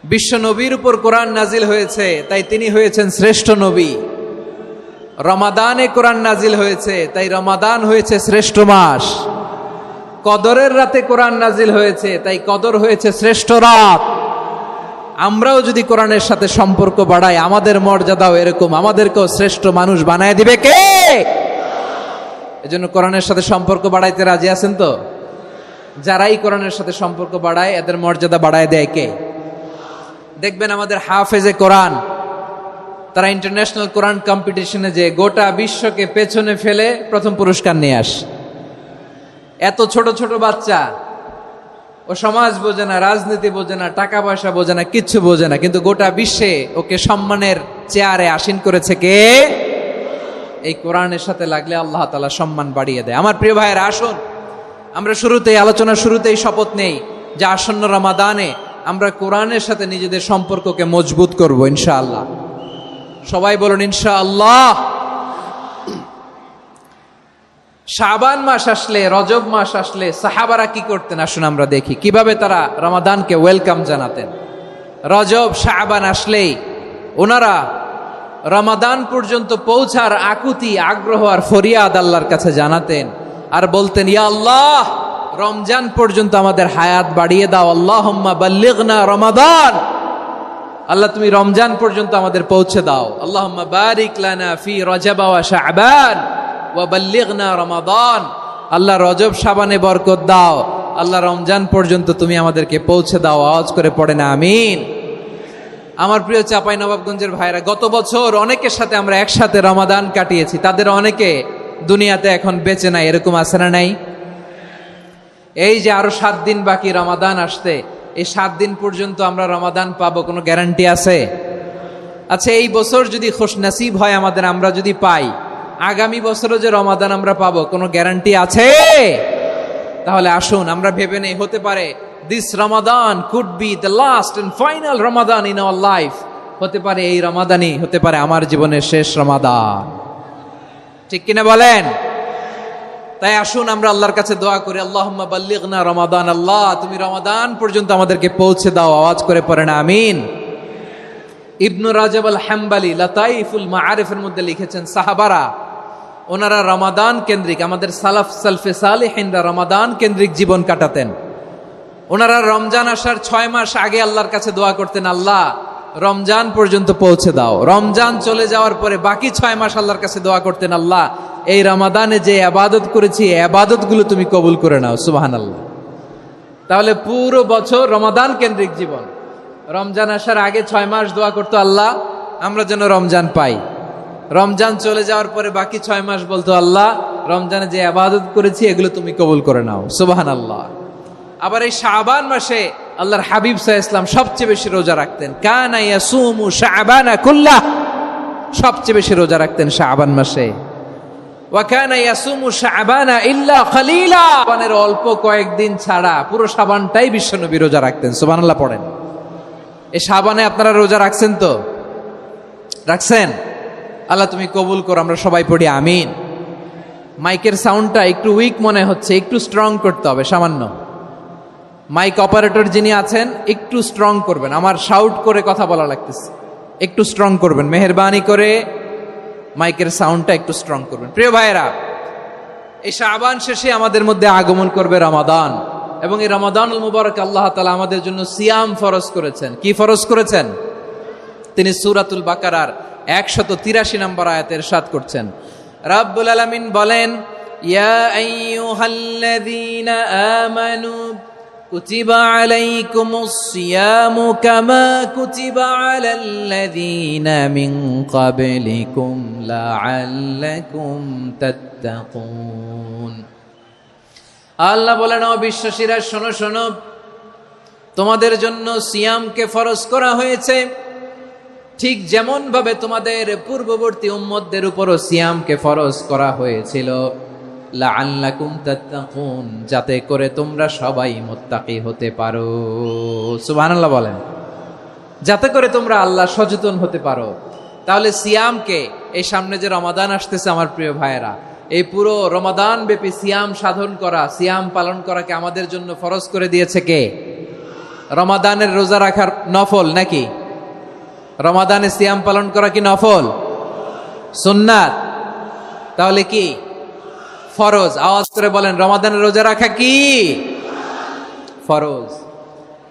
বিশ্ব নবীর উপর কোরআন নাজিল হয়েছে, তাই তিনি হয়েছেন শ্রেষ্ঠ নবী। রমাদানে কোরআন নাজিল হয়েছে, তাই রমাদান হয়েছে শ্রেষ্ঠ মাস। কদরের রাতে কোরআন নাজিল হয়েছে, তাই কদর হয়েছে শ্রেষ্ঠ রাত। আমরাও যদি কোরআনের সাথে সম্পর্ক বাড়াই, আমাদের মর্যাদাও এরকম, আমাদেরকেও শ্রেষ্ঠ মানুষ বানায় দিবে কে? এজন্য কোরআনের সাথে সম্পর্ক বাড়াইতে রাজি আছেন তো? যারাই কোরআনের সাথে সম্পর্ক বাড়ায় এদের মর্যাদা বাড়ায় দেয় কে? দেখবেন আমাদের হাফেজে কোরআন, তারা ইন্টারন্যাশনাল কোরআন কম্পিটিশনে যে গোটা বিশ্বকে পেছনে ফেলে প্রথম পুরস্কার নিয়ে আসে। এত ছোট ছোট বাচ্চা, ও সমাজ বোঝে না, রাজনীতি বোঝে না, টাকা পয়সা বোঝে না, কিচ্ছু বোঝে না, কিন্তু গোটা বিশ্বে ওকে সম্মানের চেয়ারে আসীন করেছে কে? এই কোরআনের সাথে লাগলে আল্লাহ তাআলা সম্মান বাড়িয়ে দেয়। আমার প্রিয় ভাইয়েরা, আসুন আমরা আলোচনার শুরুতেই শপথ নেই যে আসন্ন রমাদানে আমরা কোরআনের সাথে নিজেদের সম্পর্ককে মজবুত করব ইনশাআল্লাহ। সবাই বলুন ইনশাআল্লাহ। শাবান মাস আসলে, রজব মাস আসলে সাহাবারা কি করতেন আসুন আমরা দেখি, কিভাবে তারা রমাদানকে ওয়েলকাম জানাতেন। রজব শাবান আসলেই ওনারা রমাদান পর্যন্ত পৌঁছার আকুতি, আগ্রহ আর ফরিয়াদ আল্লাহর কাছে জানাতেন আর বলতেন, ইয়া আল্লাহ, রমজান পর্যন্ত আমাদের হায়াত বাড়িয়ে দাও। আল্লাহুম্মা বাল্লিগনা রমাদান, আল্লাহ তুমি রমজান পর্যন্ত আমাদের পৌঁছে দাও। আল্লাহুম্মা বারিক লানা ফি রজব ওয়া শাবান ওয়া বাল্লিগনা রমাদান, আল্লাহ রজব শাবানে বরকত দাও, আল্লাহ রমজান পর্যন্ত তুমি আমাদেরকে পৌঁছে দাও। আওয়াজ করে পড়েন আমিন। আমার প্রিয় চাঁপাইনবাবগঞ্জের ভাইরা, গত বছর অনেকের সাথে আমরা একসাথে রমাদান কাটিয়েছি, তাদের অনেকে দুনিয়াতে এখন বেঁচে নাই, এরকম আছে না নাই? এই যে আরো 7 দিন বাকি রমাদান আসতে, এই 7 দিন পর্যন্ত আমরা রমাদান পাবো, কোনো গ্যারান্টি আছে? আচ্ছা, এই বছর যদি খুশনসিব হয় আমাদের, আমরা যদি পাই, আগামী বছরও যে রমাদান আমরা পাবো, কোনো গ্যারান্টি আছে? তাহলে আসুন আমরা ভেবে নেই, হতে পারে this Ramadan could be the last and final Ramadan in our life. হতে পারে এই রমাদানই হতে পারে আমার জীবনের শেষ রমাদান। ঠিক কিনা বলেন? তাই আসুন আমরা আল্লাহর কাছে দোয়া করি, আল্লাহুম্মা বাল্লিগনা রমাদান, আল্লাহ তুমি রমাদান পর্যন্ত আমাদেরকে পৌঁছে দাও। আওয়াজ করে পড়েন আমিন। ইবনু রাজব আল হাম্বালি লাতাইফুল মাআরিফের মধ্যে লিখেছেন, সাহাবারা ওনারা রমাদান কেন্দ্রিক, আমাদের সালফে সালেহিনরা রমাদান কেন্দ্রিক জীবন কাটাতেন। ওনারা রমজান আসার 6 মাস আগে আল্লাহর কাছে দোয়া করতেন, আল্লাহ রমজান পর্যন্ত পৌঁছে দাও। রমজান চলে যাওয়ার পরে বাকি 6 মাস আল্লাহর কাছে দোয়া করতেন, আল্লাহ এই রমাদানে যে ইবাদত করেছি, এই ইবাদতগুলো তুমি কবুল করে নাও। সুবহানাল্লাহ। তাহলে পুরো বছর রমাদান কেন্দ্রিক জীবন। রমজান আসার আগে 6 মাস দোয়া করতো, আল্লাহ আমরা যেন রমজান পাই। রমজান চলে যাওয়ার পরে বাকি 6 মাস বলতো, আল্লাহ রমজানে যে ইবাদত করেছি এগুলো তুমি কবুল করে নাও। সুবহানাল্লাহ। আবার এই শাবান মাসে আল্লাহর হাবিব সাল্লাল্লাহু আলাইহি ওয়াসাল্লাম সবচেয়ে বেশি রোজা রাখতেন। কানা ইয়াসুমু শাবানা কুল্লাহ, সবচেয়ে বেশি রোজা রাখতেন শাবান মাসে। ওয়া কানা ইয়াসুমু শাবানা ইল্লা কলিলা, শাবানের অল্প কয়েকদিন ছাড়া পুরো শাবানটাই বিশ্বনবী রোজা রাখতেন। সুবহানাল্লাহ পড়েন। এই শাবানে আপনারা রোজা রাখছেন তো? রাখছেন? আল্লাহ তুমি কবুল করো। আমরা সবাই পড়ি আমিন। মাইকের সাউন্ডটা একটু উইক মনে হচ্ছে, একটু স্ট্রং করতে হবে সামান্য। মাইক অপারেটর যিনি আছেন একটু স্ট্রং করবেন, আমার শাউট করে কথা বলা লাগতেছে, একটু স্ট্রং করবেন মেহেরবানি করে, মাইকের সাউন্ডটা একটু স্ট্রং করবেন। প্রিয় ভাইয়েরা, এই শাবান শেষে আমাদের মধ্যে আগমন করবে রমাদান, এবং এই রমাদানুল মুবারক আল্লাহ তাআলা আমাদের জন্য সিয়াম ফরজ করেছেন। কি ফরজ করেছেন? তিনি সূরাতুল বাকারার 183 নম্বর আয়াতে ইরশাদ করছেন, রাব্বুল আলামিন বলেন, ইয়া আইয়ুহাল্লাযীনা আমানু কুতিবা আলাইকুমুস সিয়ামু কামা কুতিবা আলাল্লাযীনা মিন ক্বাবলিকুম লাআল্লাকুম তাত্তাকুন। আল্লাহ বলেন, ও বিশ্বাসীরা শোনো শোনো, তোমাদের জন্য সিয়ামকে ফরজ করা হয়েছে, ঠিক যেমন ভাবে তোমাদের পূর্ববর্তী উম্মতদের উপরও সিয়ামকে ফরজ করা হয়েছিল, লাআল্লাকুম তাত্তাকুন, যাতে করে তোমরা সবাই মুত্তাকি হতে পারো। সুবহানাল্লাহ বলেন, যাতে করে তোমরা আল্লাহ সচেতন হতে পারো। তাহলে সিয়ামকে, এই সামনে যে রমাদান আসতেছে আমার প্রিয় ভাইয়েরা, এই পুরো রমাদান ব্যাপী সিয়াম সাধন করা, সিয়াম পালন করাকে আমাদের জন্য ফরজ করে দিয়েছে কে? রমাদানের রোজা রাখার নফল নাকি? রমাদানে সিয়াম পালন করা কি নফল? সুন্নাত। তাহলে কি ফরজ? আওয়াজ করে বলেন, রমাদানের রোজা রাখা কি ফরজ?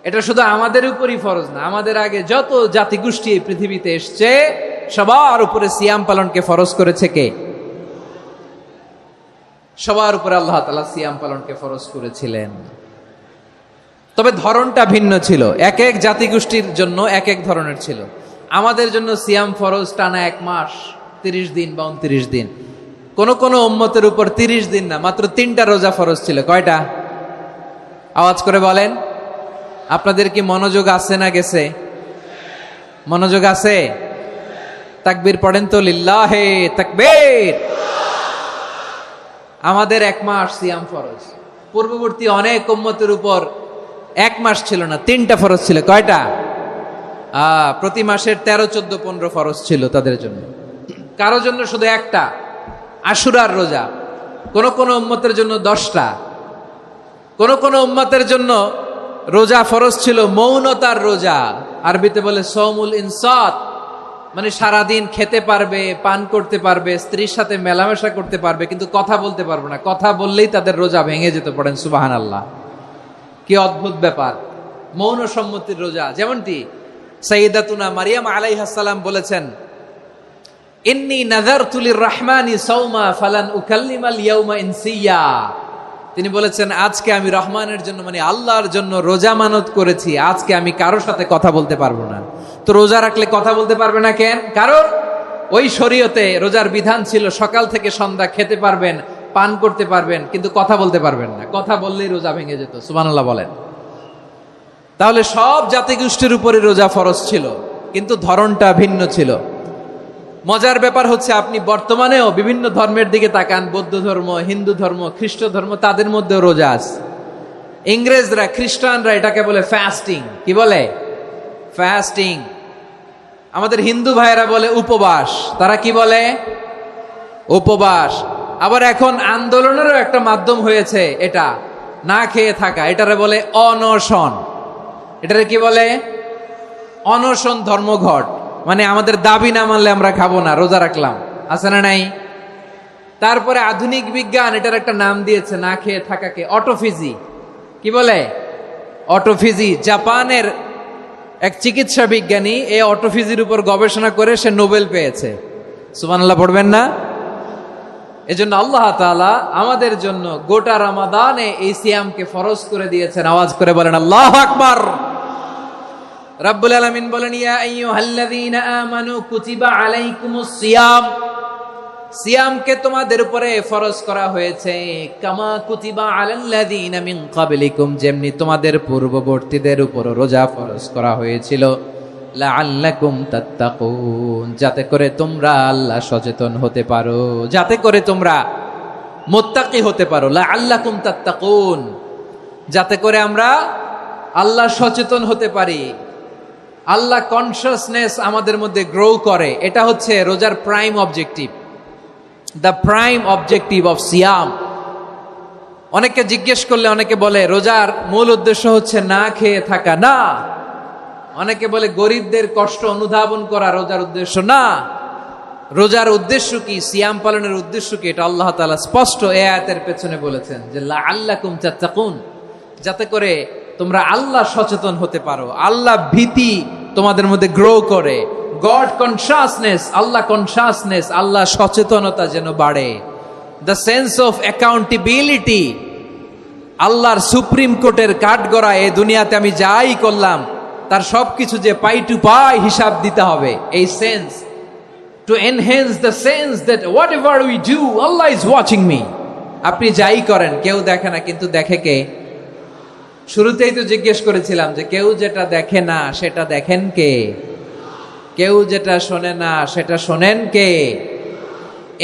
এটা শুধু আমাদের উপরই ফরজ না, আমাদের আগে যত জাতিগোষ্ঠী এই পৃথিবীতে এসছে সবার উপরে সিয়াম পালনকে ফরজ করেছে কে? সবার উপরে আল্লাহ তাআলা সিয়াম পালনকে ফরজ করেছিলেন। তবে ধরনটা ভিন্ন ছিল, এক এক জাতিগোষ্ঠীর জন্য এক এক ধরনের ছিল। আমাদের জন্য সিয়াম ফরজ টানা 1 মাস 30 দিন বা 29 দিন। কোন কোন উম্মতের উপর 30 দিন না, মাত্র 3টা রোজা ফরজ ছিল। কয়টা? আওয়াজ করে বলেন। আপনাদের কি মনোযোগ আছে না গেছে? মনোযোগ আছে? তাকবীর পড়েন তো, লিল্লাহে তাকবীর। আমাদের 1 মাস সিয়াম ফরজ। পূর্ববর্তী অনেক উম্মতের উপর 1 মাস ছিল না, 3টা ফরজ ছিল। কয়টা? প্রতি মাসের 13, 14, 15 ফরজ ছিল তাদের জন্য। কারো জন্য শুধু একটা, আশুরার রোজা। কোন কোন উম্মতের জন্য 10টা। কোন কোন উম্মতের জন্য রোজা ফরজ ছিল মৌনতার রোজা, আরবিতে বলে সৌমুল ইনসাত, মানে সারাদিন খেতে পারবে, পান করতে পারবে, স্ত্রীর সাথে মেলামেশা করতে পারবে, কিন্তু কথা বলতে পারবে না। কথা বললেই তাদের রোজা ভেঙে যেতে। পড়েন সুবহানাল্লাহ। কি অদ্ভুত ব্যাপার! মৌন সম্মতির রোজা। যেমনটি সাইয়্যিদাতুনা মারিয়াম আলাইহিস সালাম বলেছেন, ইন্নী নাযারতু লির-রাহমানি সাওমা ফালান উকাল্লিমাল ইয়াওমা ইনসিয়া। তিনি বলেছেন, আজকে আমি রহমানের জন্য, মানে আল্লাহর জন্য রোজা মানত করেছি, আজকে আমি কারোর সাথে কথা বলতে পারবো না। তো রোজা রাখলে কথা বলতে পারবে না কেন? কারণ ওই শরীয়তে রোজার বিধান ছিল সকাল থেকে সন্ধ্যা খেতে পারবেন, পান করতে পারবেন, কিন্তু কথা বলতে পারবেন না। কথা বললেই রোজা ভেঙে যেত। সুবহানাল্লাহ বলেন। তাহলে সব জাতিগোষ্ঠীর উপরে রোজা ফরজ ছিল, কিন্তু ধরনটা ভিন্ন ছিল। মজার ব্যাপার হচ্ছে, আপনি বর্তমানেও বিভিন্ন ধর্মের দিকে তাকান, বৌদ্ধ ধর্ম, হিন্দু ধর্ম, খ্রিস্ট ধর্ম, তাদের মধ্যেও রোজা আছে। ইংরেজরা, খ্রিস্টানরা এটাকে বলে ফাস্টিং। কি বলে? ফাস্টিং। আমাদের হিন্দু ভাইয়েরা বলে উপবাস। তারা কি বলে? উপবাস। আবার এখন আন্দোলনেরও একটা মাধ্যম হয়েছে এটা, না খেয়ে থাকা। এটারে বলে অনশন। এটারে কি বলে? অনশন ধর্মঘট। মানে আমাদের দাবি না মানলে আমরা খাবো না, রোজা রাখলাম। আছে না নাই? তারপরে আধুনিক বিজ্ঞান এটার একটা নাম দিয়েছে, না খেয়ে থাকাকে, অটোফিজি। কি বলে? অটোফিজি। জাপানের এক চিকিৎসা বিজ্ঞানী এই অটোফিজির উপর গবেষণা করে সে নোবেল পেয়েছে। সুবহানাল্লাহ পড়বেন না? এজন্য আল্লাহ তাআলা আমাদের জন্য গোটা রমাদানে এই সিয়ামকে ফরজ করে দিয়েছেন। আওয়াজ করে বলেন আল্লাহু আকবার। রাব্বুল আলামিন বলেন, ইয়া আইয়ুহাল্লাযীনা আমানু কুতিবা আলাইকুমুস সিয়াম। সিয়ামকে তোমাদের উপরে ফরজ করা হয়েছে, কামা কুতিবা আলাল্লাযীনা মিন ক্বাবলিকুম, যেমনি তোমাদের পূর্ববর্তীদের উপর রোজা ফরজ করা হয়েছিল, লাআল্লাকুম তাত্তাকুন, যাতে করে তোমরা আল্লাহ সচেতন হতে পারো, যাতে করে তোমরা মুত্তাকি হতে পারো। লাআল্লাকুম তাত্তাকুন, যাতে করে আমরা আল্লাহ সচেতন হতে পারি, আল্লাহ কনসিয়াসনেস আমাদের মধ্যে গ্রো করে। এটা হচ্ছে রোজার prime objective, the prime objective of সিয়াম। অনেকে জিজ্ঞেস করলে অনেকে বলে রোজার মূল উদ্দেশ্য হচ্ছে না খেয়ে থাকা। না। অনেকে বলে গরিবদের কষ্ট অনুধাবন করা রোজার উদ্দেশ্য। না। রোজার উদ্দেশ্য কি? সিয়াম পালনের উদ্দেশ্য কি? এটা আল্লাহ তাআলা স্পষ্ট এই আয়াতের পেছনে বলেছেন যে লাআল্লাকুম তাত্তাকুন, যাতে করে তোমরা আল্লাহ সচেতন হতে পারো, আল্লাহ ভীতি তোমাদের মধ্যে গ্রো করে, গড কনসিয়াসনেস, আল্লাহ কনসিয়াসনেস, আল্লাহ সচেতনতা যেন বাড়ে, দ্য সেন্স অফ অ্যাকাউন্টেবিলিটি। আল্লাহর সুপ্রিম কোর্টের কাঠগড়া এই দুনিয়াতে আমি যাই করলাম তার সবকিছু যে পাই টু পাই হিসাব দিতে হবে, এই sense, to enhance the sense that what ever we do Allah is watching me. আপনি যাই করেন কেউ দেখে না, কিন্তু দেখে কে? শুরুতেই তো জিজ্ঞেস করেছিলাম যে কেউ যেটা দেখে না সেটা দেখেন কে? কেউ যেটা শোনে না সেটা শোনেন কে?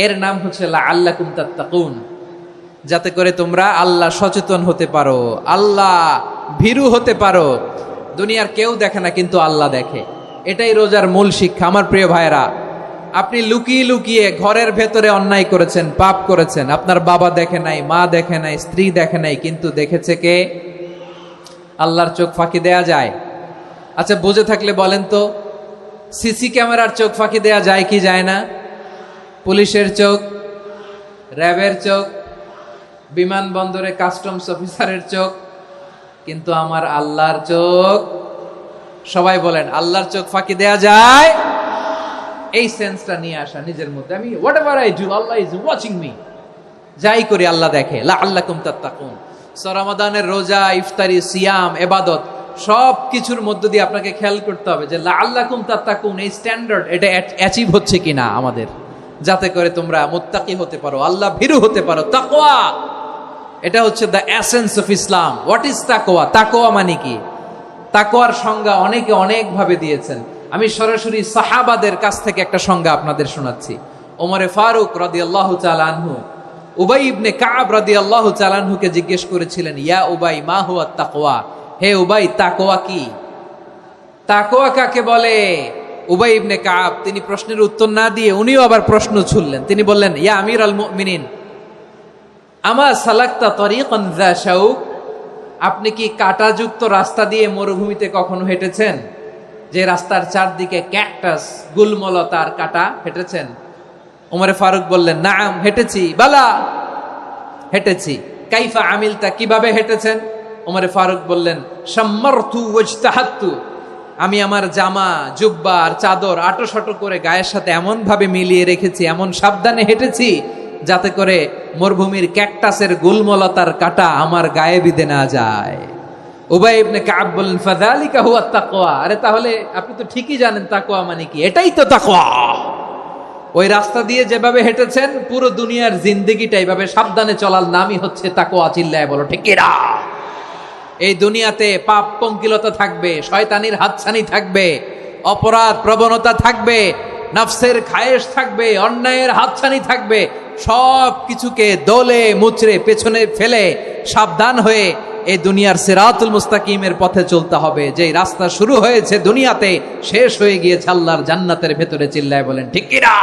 এর নাম হচ্ছে লাআল্লাকুম তাত্তাকুন, যাতে করে তোমরা আল্লাহ সচেতন হতে পারো, আল্লাহ ভীরু হতে পারো। দুনিয়ার কেউ দেখে না, কিন্তু আল্লাহ দেখে। এটাই রোজার মূল শিক্ষা। আমার প্রিয় ভাইরা, আপনি লুকিয়ে লুকিয়ে ঘরের ভেতরে অন্যায় করেছেন, পাপ করেছেন, আপনার বাবা দেখে নাই, মা দেখে নাই, স্ত্রী দেখে নাই, কিন্তু দেখেছে কে? আল্লাহর চোখ ফাঁকি দেয়া যায়? আচ্ছা, বুঝে থাকলে বলেন তো, সিসি ক্যামেরার চোখ ফাঁকি দেয়া যায় কি যায় না? পুলিশের চোখ, র্যাবের চোখ, বিমানবন্দরে কাস্টমস অফিসারের চোখ, কিন্তু আমার আল্লাহর চোখ? সবাই বলেন, আল্লাহর চোখ ফাঁকি দেয়া যায়? এই সেন্সটা নিয়ে আসা নিজের মধ্যে, আমি what ever I do Allah is watching me, যাই করি আল্লাহ দেখে। লাআল্লাকুম তাত্তাকুন, রমাদানের রোজা, ইফতারি, সিয়াম, ইবাদত সব কিছুর মধ্য দিয়ে আপনাকে খেয়াল করতে হবে যে লাআল্লাকুম তাত্তাকুন, এই স্ট্যান্ডার্ড এটা অ্যাচিভ হচ্ছে কিনা আমাদের, যাতে করে তোমরা মুত্তাকি হতে পারো, আল্লাহ ভীরু হতে পারো। তাকওয়া, এটা হচ্ছে the essence of Islam. What is তাকওয়া? তাকওয়া মানে কি? তাকওয়ার সংজ্ঞা অনেকে অনেক ভাবে দিয়েছেন। আমি সরাসরি সাহাবাদের কাছ থেকে একটা সংজ্ঞা আপনাদের শোনাচ্ছি। ওমরে ফারুক রাদিয়াল্লাহু তাআলা আনহু উবাই ইবনে কাব রাদিয়াল্লাহু তাআলা আনহুকে জিজ্ঞেস করেছিলেন, ইয়া উবাই মা হুয়া তাকওয়া, হে উবাই তাকওয়া কি? তাকওয়া কাকে বলে? উবাই ইবনে কাব তিনি প্রশ্নের উত্তর না দিয়ে উনিও আবার প্রশ্ন ছুড়লেন। তিনি বললেন, ইয়া আমিরাল মুমিনিন, আমা সালাকতা তরিকান যা শাউক, আপনি কি কাঁটাযুক্ত রাস্তা দিয়ে মরুভূমিতে কখনো হেঁটেছেন? যে রাস্তার চারদিকে ক্যাকটাস, গুলমলতার কাঁটা, হেঁটেছেন? ওমরে ফারুক বললেন, নাম, হেঁটেছি। বালা, হেঁটেছি। কাইফা আমিলতা, কিভাবে হেঁটেছেন? ওমরে ফারুক বললেন, শাম্মারতু ওয়াজতাহাতু, আমি আমার জামা, জুব্বা আর চাদর আটোশাটো করে গায়ের সাথে এমন ভাবে মিলিয়ে রেখেছি, এমন সাবধানে হেঁটেছি যাতে করে মরুভূমির ক্যাকটাসের গুলমলতার কাঁটা আমার গায়ে বিঁধে না যায়। উবাই ইবনে কাব বললেন, ফাযালিকা হুয়া তাকওয়া, আরে তাহলে আপনি তো ঠিকই জানেন তাকওয়া মানে কি, এটাই তো তাকওয়া। ওই রাস্তা দিয়ে যেভাবে হেঁটেছেন, পুরো দুনিয়ার জিন্দেগিটা এইভাবে সাবধানে চলার নামই হচ্ছে তাকওয়া। চিল্লায় বলো ঠিক কিনা? এই দুনিয়াতে পাপ পঙ্কিলতা থাকবে, শয়তানির হাতছানি থাকবে, অপরাধ প্রবণতা থাকবে, নফসের খায়েশ থাকবে, অন্যায়ের হাতছানি থাকবে। সব কিছুকে দলে মুচড়ে পেছনে ফেলে সাবধান হয়ে এই দুনিয়ার সিরাতুল মুস্তাকিমের পথে চলতে হবে। যেই রাস্তা শুরু হয়েছে দুনিয়াতে, শেষ হয়ে গিয়েছে আল্লাহর জান্নাতের ভেতরে। চিল্লায় বলেন ঠিক কিনা?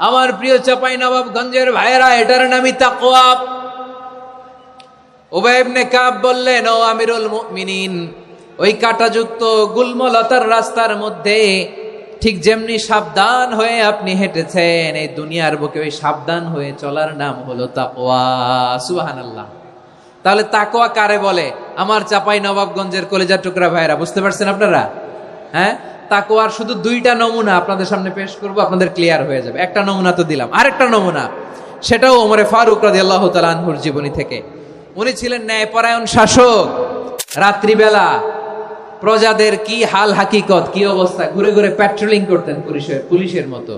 আমার প্রিয় চাঁপাইনবাবগঞ্জের ভাইয়েরা, এটার নামই তাকওয়া। উবাই ইবনে কাব বললেন, ও আমিরুল মুমিনিন, ওই কাঁটাযুক্ত গুলমলতার রাস্তার মধ্যে ঠিক যেমনি সাবধান হয়ে আপনি হেঁটেছেন, এই দুনিয়ার বুকে ওই সাবধান হয়ে চলার নাম হলো তাকওয়া। সুবহানাল্লাহ। তাহলে তাকওয়া কারে বলে? আমার চাঁপাইনবাবগঞ্জের কলিজার টুকরা ভাইয়েরা, বুঝতে পারছেন আপনারা? হ্যাঁ, তাকওয়ার শুধু দুইটা নমুনা আপনাদের সামনে পেশ করব, আপনাদের ক্লিয়ার হয়ে যাবে। একটা নমুনা তো দিলাম, আরেকটা নমুনা, সেটাও ওমরে ফারুক রাদিয়াল্লাহু তাআলা আনহুর জীবনী থেকে। উনি ছিলেন ন্যায়পরায়ণ শাসক। রাত্রিবেলা প্রজাদের কি হাল হাকিকত, কি অবস্থা, ঘুরে ঘুরে প্যাট্রোলিং করতেন পুলিশের মতো।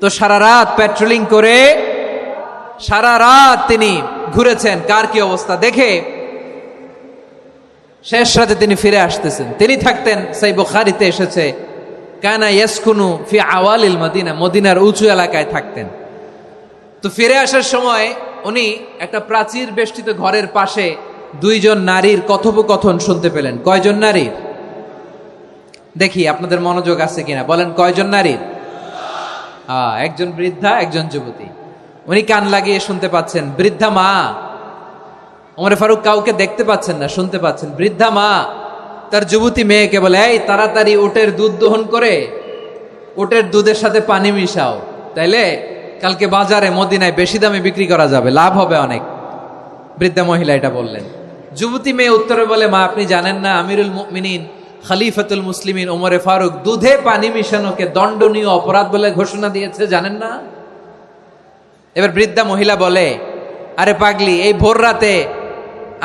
তো সারা রাত প্যাট্রোলিং করে সারা রাত তিনি ঘুরেছেন কার কি অবস্থা দেখে। শেষ রাতে তিনি ফিরে আসতেছেন। তিনি থাকতেন, সেই বুখারীতে এসেছে, কানা ইয়াসকুনু ফি আওয়ালিল মদিনা, মদিনার উঁচু এলাকায় থাকতেন। তো ফিরে আসার সময় উনি একটা প্রাচীর বেষ্টিত ঘরের পাশে দুইজন নারীর কথোপকথন শুনতে পেলেন। কয়জন নারীর? দেখি আপনাদের মনোযোগ আছে কিনা, বলেন কয়জন নারীর? একজন বৃদ্ধা, একজন যুবতী। উনি কান লাগিয়ে শুনতে পাচ্ছেন। বৃদ্ধা মা, ওমরে ফারুক কাউকে দেখতে পাচ্ছেন না, শুনতে পাচ্ছেন। বৃদ্ধা মা তার যুবতী মেয়েকে বলে, এই তাড়াতাড়ি উটের দুধ দহন করে উটের দুধের সাথে পানি মিশাও, তাইলে কালকে বাজারে মদিনায় বেশি দামে বিক্রি করা যাবে, লাভ হবে অনেক। বৃদ্ধা মহিলা এটা বললেন। যুবতী মেয়ে উত্তরে বলে, মা আপনি জানেন না আমিরুল মুমিনিন খলিফাতুল মুসলিমিন ওমরে ফারুক দুধে পানি মিশানোকে দণ্ডনীয় অপরাধ বলে ঘোষণা দিয়েছে, জানেন না? এবার বৃদ্ধা মহিলা বলে, আরে পাগলি, এই ভোর রাতে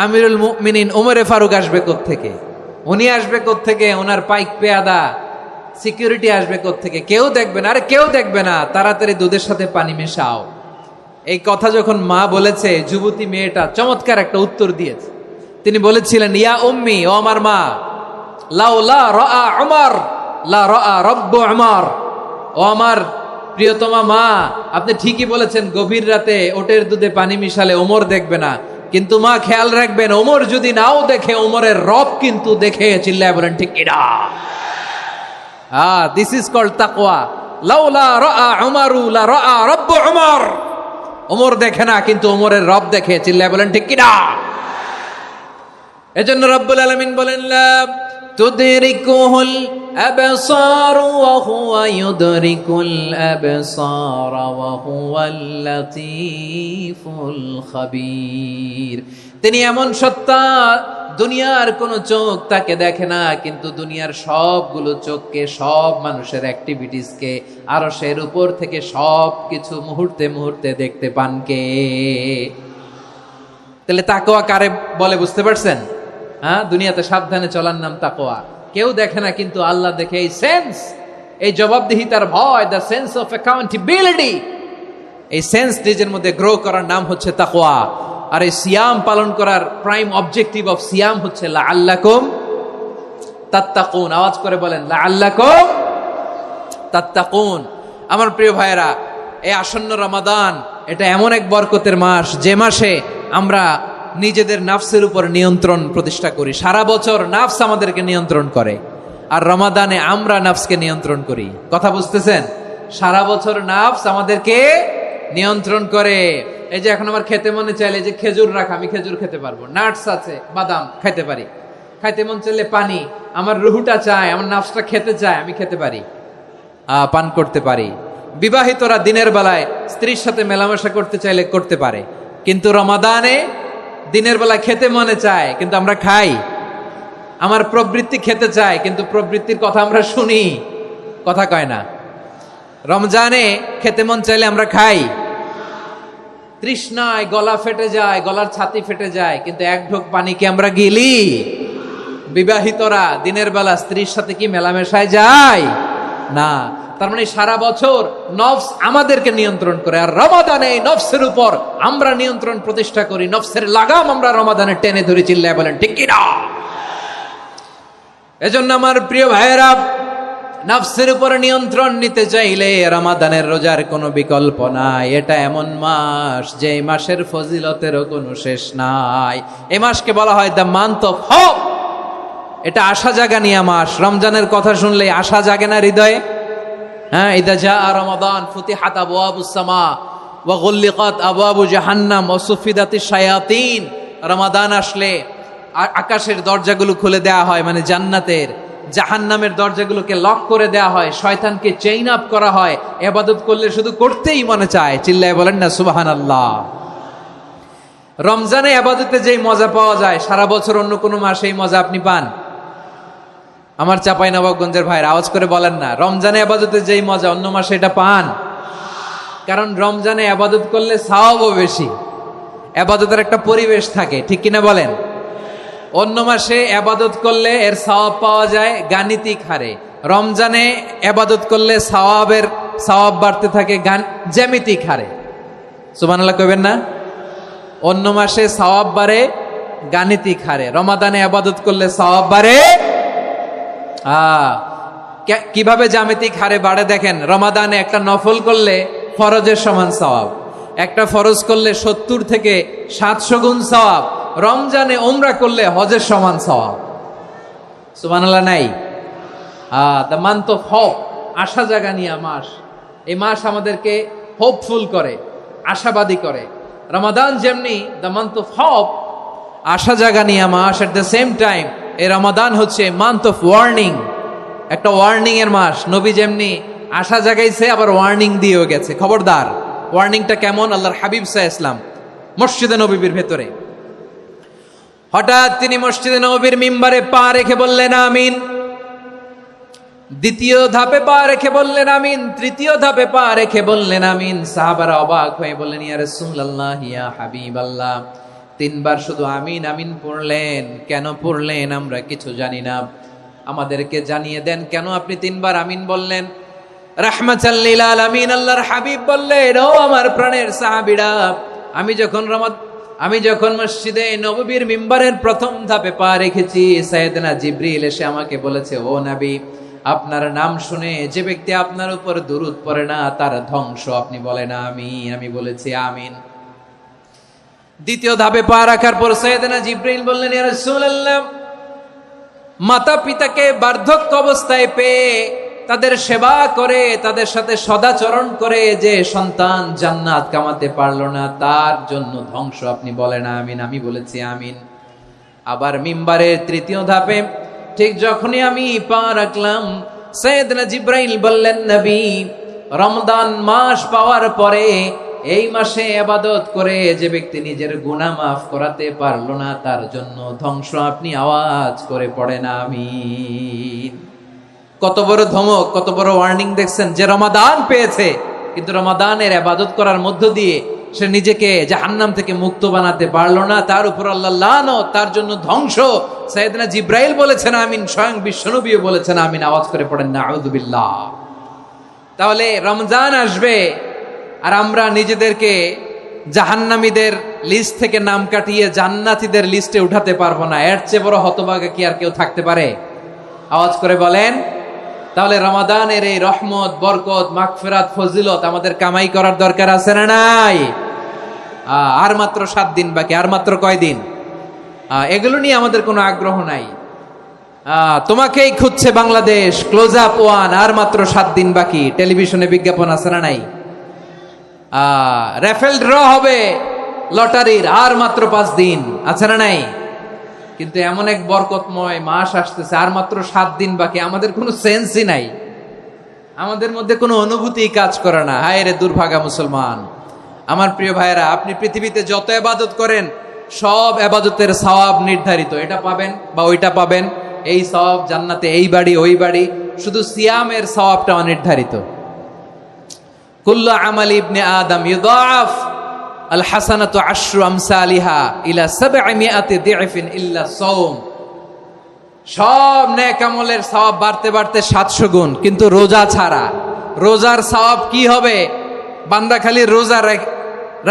আমিরুল মুমিনিন ওমরে ফারুক আসবে কোত্থেকে? উনি আসবে কোত্থেকে? ওনার পাইক পেয়াদা সিকিউরিটি আসবে কোত্থেকে? কেউ দেখবে না। আরে কেউ দেখবে না, তাড়াতাড়ি দুধের সাথে পানি মেশাও। এই কথা যখন মা বলেছে, যুবতী মেয়েটা চমৎকার একটা উত্তর দিয়েছে। তিনি বলেছিলেন, ইয়া উম্মি, ও আমার মা, লাউলা রাআ উমর লা রাআ রব্বু উমর, ও আমার প্রিয়তমা মা, আপনি ঠিকই বলেছেন, গভীর রাতে ওটের দুধে পানি মিশালে ওমর দেখবে না, কিন্তু মা খেয়াল রাখবেন, ওমর যদি নাও দেখে, ওমরের রব কিন্তু দেখে। চিল্লায় বলেন ঠিক কিনা? দিস ইজ কল্ড তাকওয়া। লাউলা রাআ উমরু লা রাআ রব্বু উমর, ওমর দেখে না কিন্তু ওমরের রব দেখে। চিল্লায় বলেন ঠিক কিনা? এজন্য রব্বুল আলামিন বলেন, লা তুদরিকুহুল আবসার ওয়া হুয়া ইউদরিকুল আবসার ওয়া হুয়াল লাতীফুল খাবীর। তিনি এমন সত্তা, দুনিয়ার কোন চোখ তাকে দেখে না, কিন্তু দুনিয়ার সবগুলো চোখকে, সব মানুষের অ্যাক্টিভিটিসকে আরশের উপর থেকে সব কিছু মুহূর্তে মুহূর্তে দেখতে পান কে? তাহলে তাকওয়া কারে বলে বুঝতে পারছেন? হ্যাঁ, দুনিয়াতে সাবধানে চলার নাম তাকওয়া। কেউ দেখে না, কিন্তু আল্লাহ দেখে। এই সেন্স, এই জবাবদিহিতার ভয়, দ্য সেন্স অফ অ্যাকাউন্টেবিলিটি, এই সেন্স নিজের মধ্যে গ্রো করার নাম হচ্ছে তাকওয়া। আর এই সিয়াম পালন করার প্রাইম অবজেক্টিভ অফ সিয়াম হচ্ছে লাআল্লাকুম তাত্তাকুন। আওয়াজ করে বলেন, লাআল্লাকুম তাত্তাকুন। আমার প্রিয় ভাইয়েরা, এই আসন্ন রমাদান এটা এমন এক বরকতের মাস, যে মাসে আমরা নিজেদের নাফসের উপর নিয়ন্ত্রণ প্রতিষ্ঠা করি। সারা বছর নাফস আমাদেরকে নিয়ন্ত্রণ করে, আর রমাদানে আমরা নাফসকে নিয়ন্ত্রণ করি। কথা বুঝতেছেন? সারা বছর নাফস আমাদেরকে নিয়ন্ত্রণ করে। এই যে এখন আমার খেতে মনে চাইলে যে খেজুর রাখা, আমি খেজুর খেতে পারবো, নাটস আছে, বাদাম খাইতে পারি। খাইতে মন চাইলে পানি, আমার রুহুটা চায়, আমার নাফসটা খেতে চায়, আমি খেতে পারি, পান করতে পারি। বিবাহিতরা দিনের বেলায় স্ত্রীর সাথে মেলামেশা করতে চাইলে করতে পারে, কিন্তু রমাদানে দিনের বেলা খেতে মনে চায়, কিন্তু আমরা খাই। আমার প্রবৃত্তি খেতে চায়, কিন্তু প্রবৃত্তির কথা আমরা শুনি, কথা কয় না। রমজানে খেতে মন চাইলে আমরা খাই, তৃষ্ণায় গলা ফেটে যায়, গলার ছাতি ফেটে যায়, কিন্তু এক ঢোক পানি কি আমরা গিলি? বিবাহিতরা দিনের বেলা স্ত্রীর সাথে কি মেলামেশায় যায় না। তার মানে সারা বছর নফস আমাদেরকে নিয়ন্ত্রণ করে, আর রমাদানে নফসের উপর আমরা নিয়ন্ত্রণ প্রতিষ্ঠা করি। নফসের লাগাম আমরা রমাদানে টেনে ধরে, চিল্লায় বলেন ঠিক কি না? এজন্য আমার প্রিয় ভাইয়েরা, নফসের উপর নিয়ন্ত্রণ নিতে চাইলে রমাদানের রোজার কোনো বিকল্প নাই। এটা এমন মাস যে মাসের ফজিলতেরও কোনো শেষ নাই। এই মাসকে বলা হয় দ্য মান্থ অফ হোপ। এটা আশা জাগানিয়া মাস। রমজানের কথা শুনলে আশা জাগে না হৃদয়ে? হ্যাঁ, ইদা জাআ রমাদান ফুতিহাত আবওয়াবুস সামা ওয়া গুল্লিকাত আবওয়াবু জাহান্নাম ওয়া সুফিদাতিশ শায়াতিন। রমাদান আসলে আকাশের দরজাগুলো খুলে দেয়া হয়, মানে জান্নাতের। জাহান্নামের দরজাগুলোকে লক করে দেয়া হয়, শয়তানকে চেইন আপ করা হয়। ইবাদত করলে শুধু করতেই মনে চায়, চিল্লায় বলেন না সুবহানাল্লাহ। রমজানে ইবাদতে যেই মজা পাওয়া যায়, সারা বছর অন্য কোনো মাসে এই মজা আপনি পান? আমার চাঁপাইনবাবগঞ্জের ভাইরা আওয়াজ করে বলেন না, রমজানে ইবাদতে যেই মজা অন্য মাসে এটা পান? কারণ রমজানে ইবাদত করলে সওয়াবও বেশি, ইবাদতের একটা পরিবেশ থাকে, ঠিক কিনা বলেন? অন্য মাসে ইবাদত করলে এর সওয়াব পাওয়া যায় গাণিতিক হারে, রমজানে ইবাদত করলে সওয়াব বাড়তে থাকে জ্যামিতিক হারে। সুবহানাল্লাহ কইবেন না? অন্য মাসে সওয়াব বাড়ে গাণিতিক হারে, রমাদানে ইবাদত করলে সওয়াব বাড়ে কিভাবে জ্যামিতিক হারে বাড়ে দেখেন। রমাদানে একটা নফল করলে ফরজের সমান সওয়াব, একটা ফরজ করলে 70 থেকে 700 গুণ সওয়াব। রমজানে উমরা করলে হজের সমান সওয়াব। সুবহানাল্লাহ নাই? দ্য মান্থ অফ হোপ, আশা জাগানিয়া মাস। এই মাস আমাদেরকে হোপফুল করে, আশাবাদী করে। রমাদান যেমনি দ্য মান্থ অফ হোপ, আশা জাগানিয়া মাস, এট দ্য সেম টাইম এই রমাদান হচ্ছে মান্থ অফ ওয়ার্নিং, একটা ওয়ার্নিং এর মাস। নবী যেমনি আশা জাগাইছে, আবার ওয়ার্নিং দিয়েও গেছে, খবরদার। ওয়ার্নিংটা কেমন? আল্লাহর হাবিব সাল্লাল্লাহু আলাইহি ওয়াসাল্লাম মসজিদে নববীর ভেতরে, হঠাৎ তিনি মসজিদে নববীর মিম্বারে পা রেখে বললেন আমিন। দ্বিতীয় ধাপে পা রেখে বললেন আমিন, তৃতীয় ধাপে পা রেখে বললেন আমিন। সাহাবারা অবাক হয়ে বললেন, ইয়া রাসূলুল্লাহ, ইয়া হাবিবাল্লাহ, 3 বার শুধু আমিন আমিন পড়লেন, কেন পড়লেন আমরা কিছু জানি না, আমাদেরকে জানিয়ে দেন কেন আপনি 3 বার আমিন বললেন। রাহমাতাল লিল আলামিন আল্লাহর হাবিব বললেন, ও আমার প্রাণের সাহাবীরা, আমি যখন মসজিদে নববীর মিম্বারের প্রথম ধাপে পা রেখেছি, সাইয়েদনা জিবরিল এসে আমাকে বলেছে, ও নবী, আপনার নাম শুনে যে ব্যক্তি আপনার উপর দুরূদ পড়ে না তার ধ্বংস। আপনি বলেন আমিন। আমি বলেছি আমিন। দ্বিতীয় ধাপে পা রাখার পর সাইয়েদনা জিবরিল বললেন, ইয়া রাসূলুল্লাহ, মাতা পিতাকে বার্ধক্য অবস্থায় পেয়ে তাদের সেবা করে, তাদের সাথে সদাচরণ করে যে সন্তান জান্নাত কামাতে পারলো না, তার জন্য ধ্বংস। আপনি বলেন আমিন। আমি বলেছি আমিন। আবার মিম্বারের তৃতীয় ধাপে ঠিক যখনই আমি পা রাখলাম, সাইয়েদনা জিবরাইল বললেন, নবী, রমজান মাস পাওয়ার পরে এই মাসে ইবাদত করে যে ব্যক্তি নিজের গুনাহ মাফ করাতে পারলো না, তার জন্য ধ্বংস। আপনি আওয়াজ করে পড়েন আমিন। কত বড় ধমক, কত বড় ওয়ার্নিং দেখছেন, যে রমাদান পেয়েছে কিন্তু রমাদানের ইবাদত করার মধ্য দিয়ে সে নিজেকে জাহান্নাম থেকে মুক্ত বানাতে পারলো না, তার উপর আল্লাহ লানত, তার জন্য ধ্বংস। সাইয়েদনা জিব্রাইল বলেছেন আমিন, স্বয়ং বিশ্বনবীও বলেছেন আমিন। আওয়াজ করে পড়েন নাউযু বিল্লাহ। তাহলে রমজান আসবে আর আমরা নিজেদেরকে জাহান্নামীদের লিস্ট থেকে নাম কাটিয়ে জান্নাতীদের লিস্টে উঠাতে পারবো না। এর চেয়ে বড় হতভাগা কি আর কেউ থাকতে পারে? আওয়াজ করে বলেন। তাহলে রমাদানের এই রহমত, বরকত, মাগফিরাত, ফজিলত আমাদের কামাই করার দরকার আছে না নাই? আর মাত্র 7 দিন বাকি, আর মাত্র কয়দিন? এগুলো নিয়ে আমাদের কোনো আগ্রহ নাই। তোমাকেই খুঁজছে বাংলাদেশ, ক্লোজ আপ ওয়ান, আর মাত্র 7 দিন বাকি। টেলিভিশনে বিজ্ঞাপন আছে না নাই? রেফেল ড্র হবে লটারির, আর মাত্র 5 দিন, আছে না নাই? কিন্তু এমন এক বরকতময় মাস আসতেছে, আর মাত্র 7 দিন বাকি। আমাদের কোনো সেন্সই নাই, আমাদের মধ্যে কোনো অনুভূতি কাজ করে না। হায় রে দুর্ভাগা মুসলমান। আমার প্রিয় ভাইরা, আপনি পৃথিবীতে যত ইবাদত করেন সব ইবাদতের সওয়াব নির্ধারিত। এটা পাবেন বা ওইটা পাবেন, এই সওয়াব জান্নাতে, এই বাড়ি ওই বাড়ি। শুধু সিয়ামের সওয়াবটা অনির্ধারিত। কুল্লু আমালি ইবনে আদম ইউদাফ আল হাসানাতু আশরু আমসালিহা ইলা 700 দি'ফিন ইল্লা সাওম। সব নেক আমলের সওয়াব বাড়তে বাড়তে 700 গুণ, কিন্তু রোজা ছাড়া। রোজার সওয়াব কি হবে? বান্দা খালি রোজা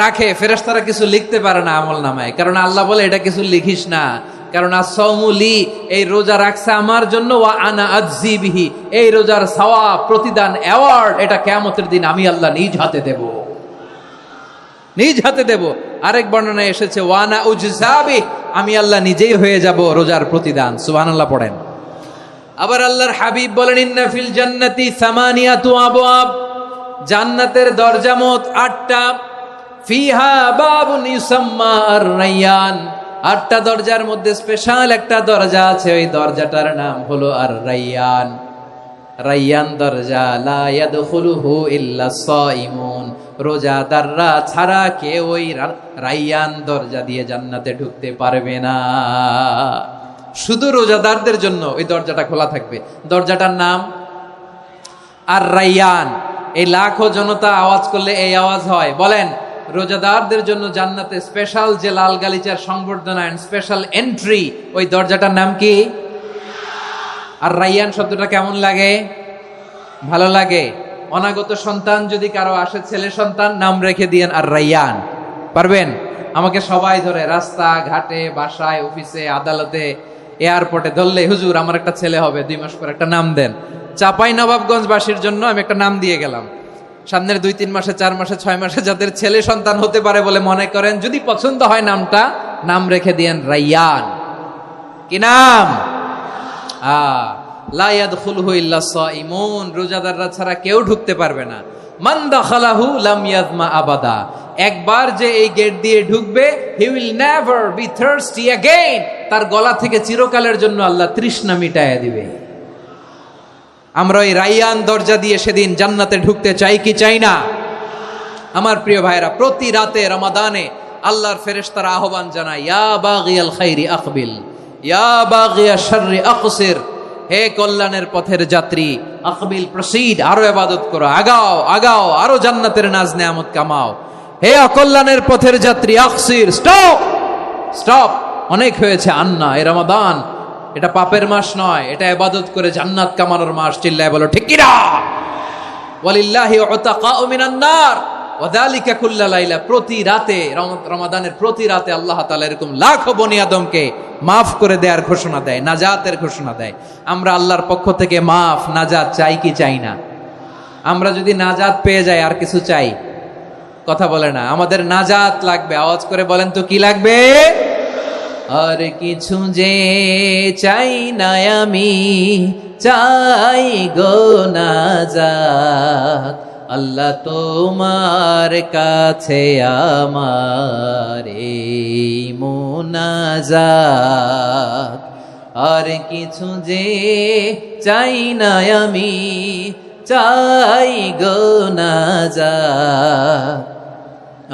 রাখে, ফেরেশতারা কিছু লিখতে পারে না আমল নামায়, কারণ আল্লাহ বলে এটা কিছু লিখিস না, কারণ আস-সাওমুলি, এই রোজা রাখছে আমার জন্য, ওয়া আনা আজজি বিহি, এই রোজার সওয়াব, প্রতিদান, অ্যাওয়ার্ড এটা কিয়ামতের দিন আমি আল্লাহ নিজ হাতে দেব, নিজ হাতে দেব। আরেক বর্ণনায় এসেছে ওয়ানা উজজাবি, আমি আল্লাহ নিজেই হয়ে যাব রোজার প্রতিদান। সুবহানাল্লাহ পড়েন। আবার আল্লাহর হাবিব বলেন ইন্না ফিল জান্নাতি 8 আবওয়াব, জান্নাতের দরজা মোট 8টা। ফিহা বাবুন ইউসাম্মা আর-রায়্যান, 8টা দরজার মধ্যে স্পেশাল একটা দরজা আছে, ওই দরজাটার নাম হলো আর-রায়্যান। রায়্যান দরজা, লা ইয়াদখুলুহু ইল্লা সাইমুন, রোজাদাররা ছাড়া কেউ ওই রায়্যান দরজা দিয়ে জান্নাতে ঢুকতে পারবে না। শুধু রোজাদারদের জন্য ওই দরজাটা খোলা থাকবে। দরজাটার নাম আর-রায়্যান। এই লাখো জনতা আওয়াজ করলে এই আওয়াজ হয়। বলেন, রোজাদারদের জন্য জান্নাতে স্পেশাল যে লাল গালিচার সংবর্ধনা এন্ড স্পেশাল এন্ট্রি, ওই দরজাটার নাম কি? আর রায়্যান শব্দটা কেমন লাগে? ভালো লাগে। অনাগত সন্তান যদি কারো আসে, ছেলে সন্তান, নাম রেখে দিয়েন আর রায়্যান। পারবেন? আমাকে সবাই ধরে রাস্তা ঘাটে, বাসায়, অফিসে, আদালতে, এয়ারপোর্টে ধরলে, হুজুর আমার একটা ছেলে হবে 2 মাস পর, একটা নাম দেন। চাপাই নবাবগঞ্জবাসীর জন্য আমি একটা নাম দিয়ে গেলাম। সামনের 2-3 মাসে, 4 মাসে, 6 মাসে যাদের ছেলে সন্তান হতে পারে বলে মনে করেন, যদি পছন্দ হয় নামটা, নাম রেখে দিয়েন রায়্যান। কি নাম? লা ইয়াদখুলুহু ইল্লা সাইমুন, রোজাদাররা ছাড়া কেউ ঢুকতে পারবে না। মান দাখালাহু লাম ইয়াযমা আবাদা, একবার যে এই গেট দিয়ে ঢুকবে, he will never be thirsty again, তার গলা থেকে চিরকালের জন্য আল্লাহ তৃষ্ণা মিটায়া দিবে। আমরা এই রায়্যান দরজা দিয়ে সেদিন জান্নাতে ঢুকতে চাই কি চাই না? আমার প্রিয় ভাইরা, প্রতি রাতে রমাদানে আল্লাহর ফেরেশতারা আহ্বান জানায়, ইয়া বাগিয়াল খাইরি আকবিল, ইয়া বাগিয়াশ শাররি আকসির, হে কল্যাণের পথের যাত্রী, আকবিল, প্রসিড, আরো ইবাদত করো, আগাও আগাও, আরো জান্নাতের নাজ নেয়ামত কামাও। হে অকল্যাণের পথের যাত্রী, আকসির, স্টপ স্টপ, অনেক হয়েছে। আন্না, এ রমাদান এটা পাপের মাস নয়, এটা ইবাদত করে জান্নাত কামানোর মাস। চিল্লায় বলো ঠিক কি না? ওয়ালিল্লাহি উতাকাউ মিনান নার ওয়া যালিকা কুল্লা লাইলা, প্রতি রাতে, রমাদানের প্রতি রাতে আল্লাহ তাআলা এরকম লাখো বনি আদমকে মাফ করে দেওয়ার ঘোষণা দেয়, নাজাতের ঘোষণা দেয়। আমরা আল্লাহর পক্ষ থেকে মাফ, নাজাত চাই কি চাই না? আমরা যদি নাজাত পেয়ে যাই আর কিছু চাই? কথা বলে না। আমাদের নাজাত লাগবে। আওয়াজ করে বলেন তো কি লাগবে? আর কিছু যে চাই না আমি, চাই গো নাজাত, আল্লাহ তোমার কাছে আমার এই মুনাজাত। আর কিছু যে চাই না আমি, চাই গো নাজাত,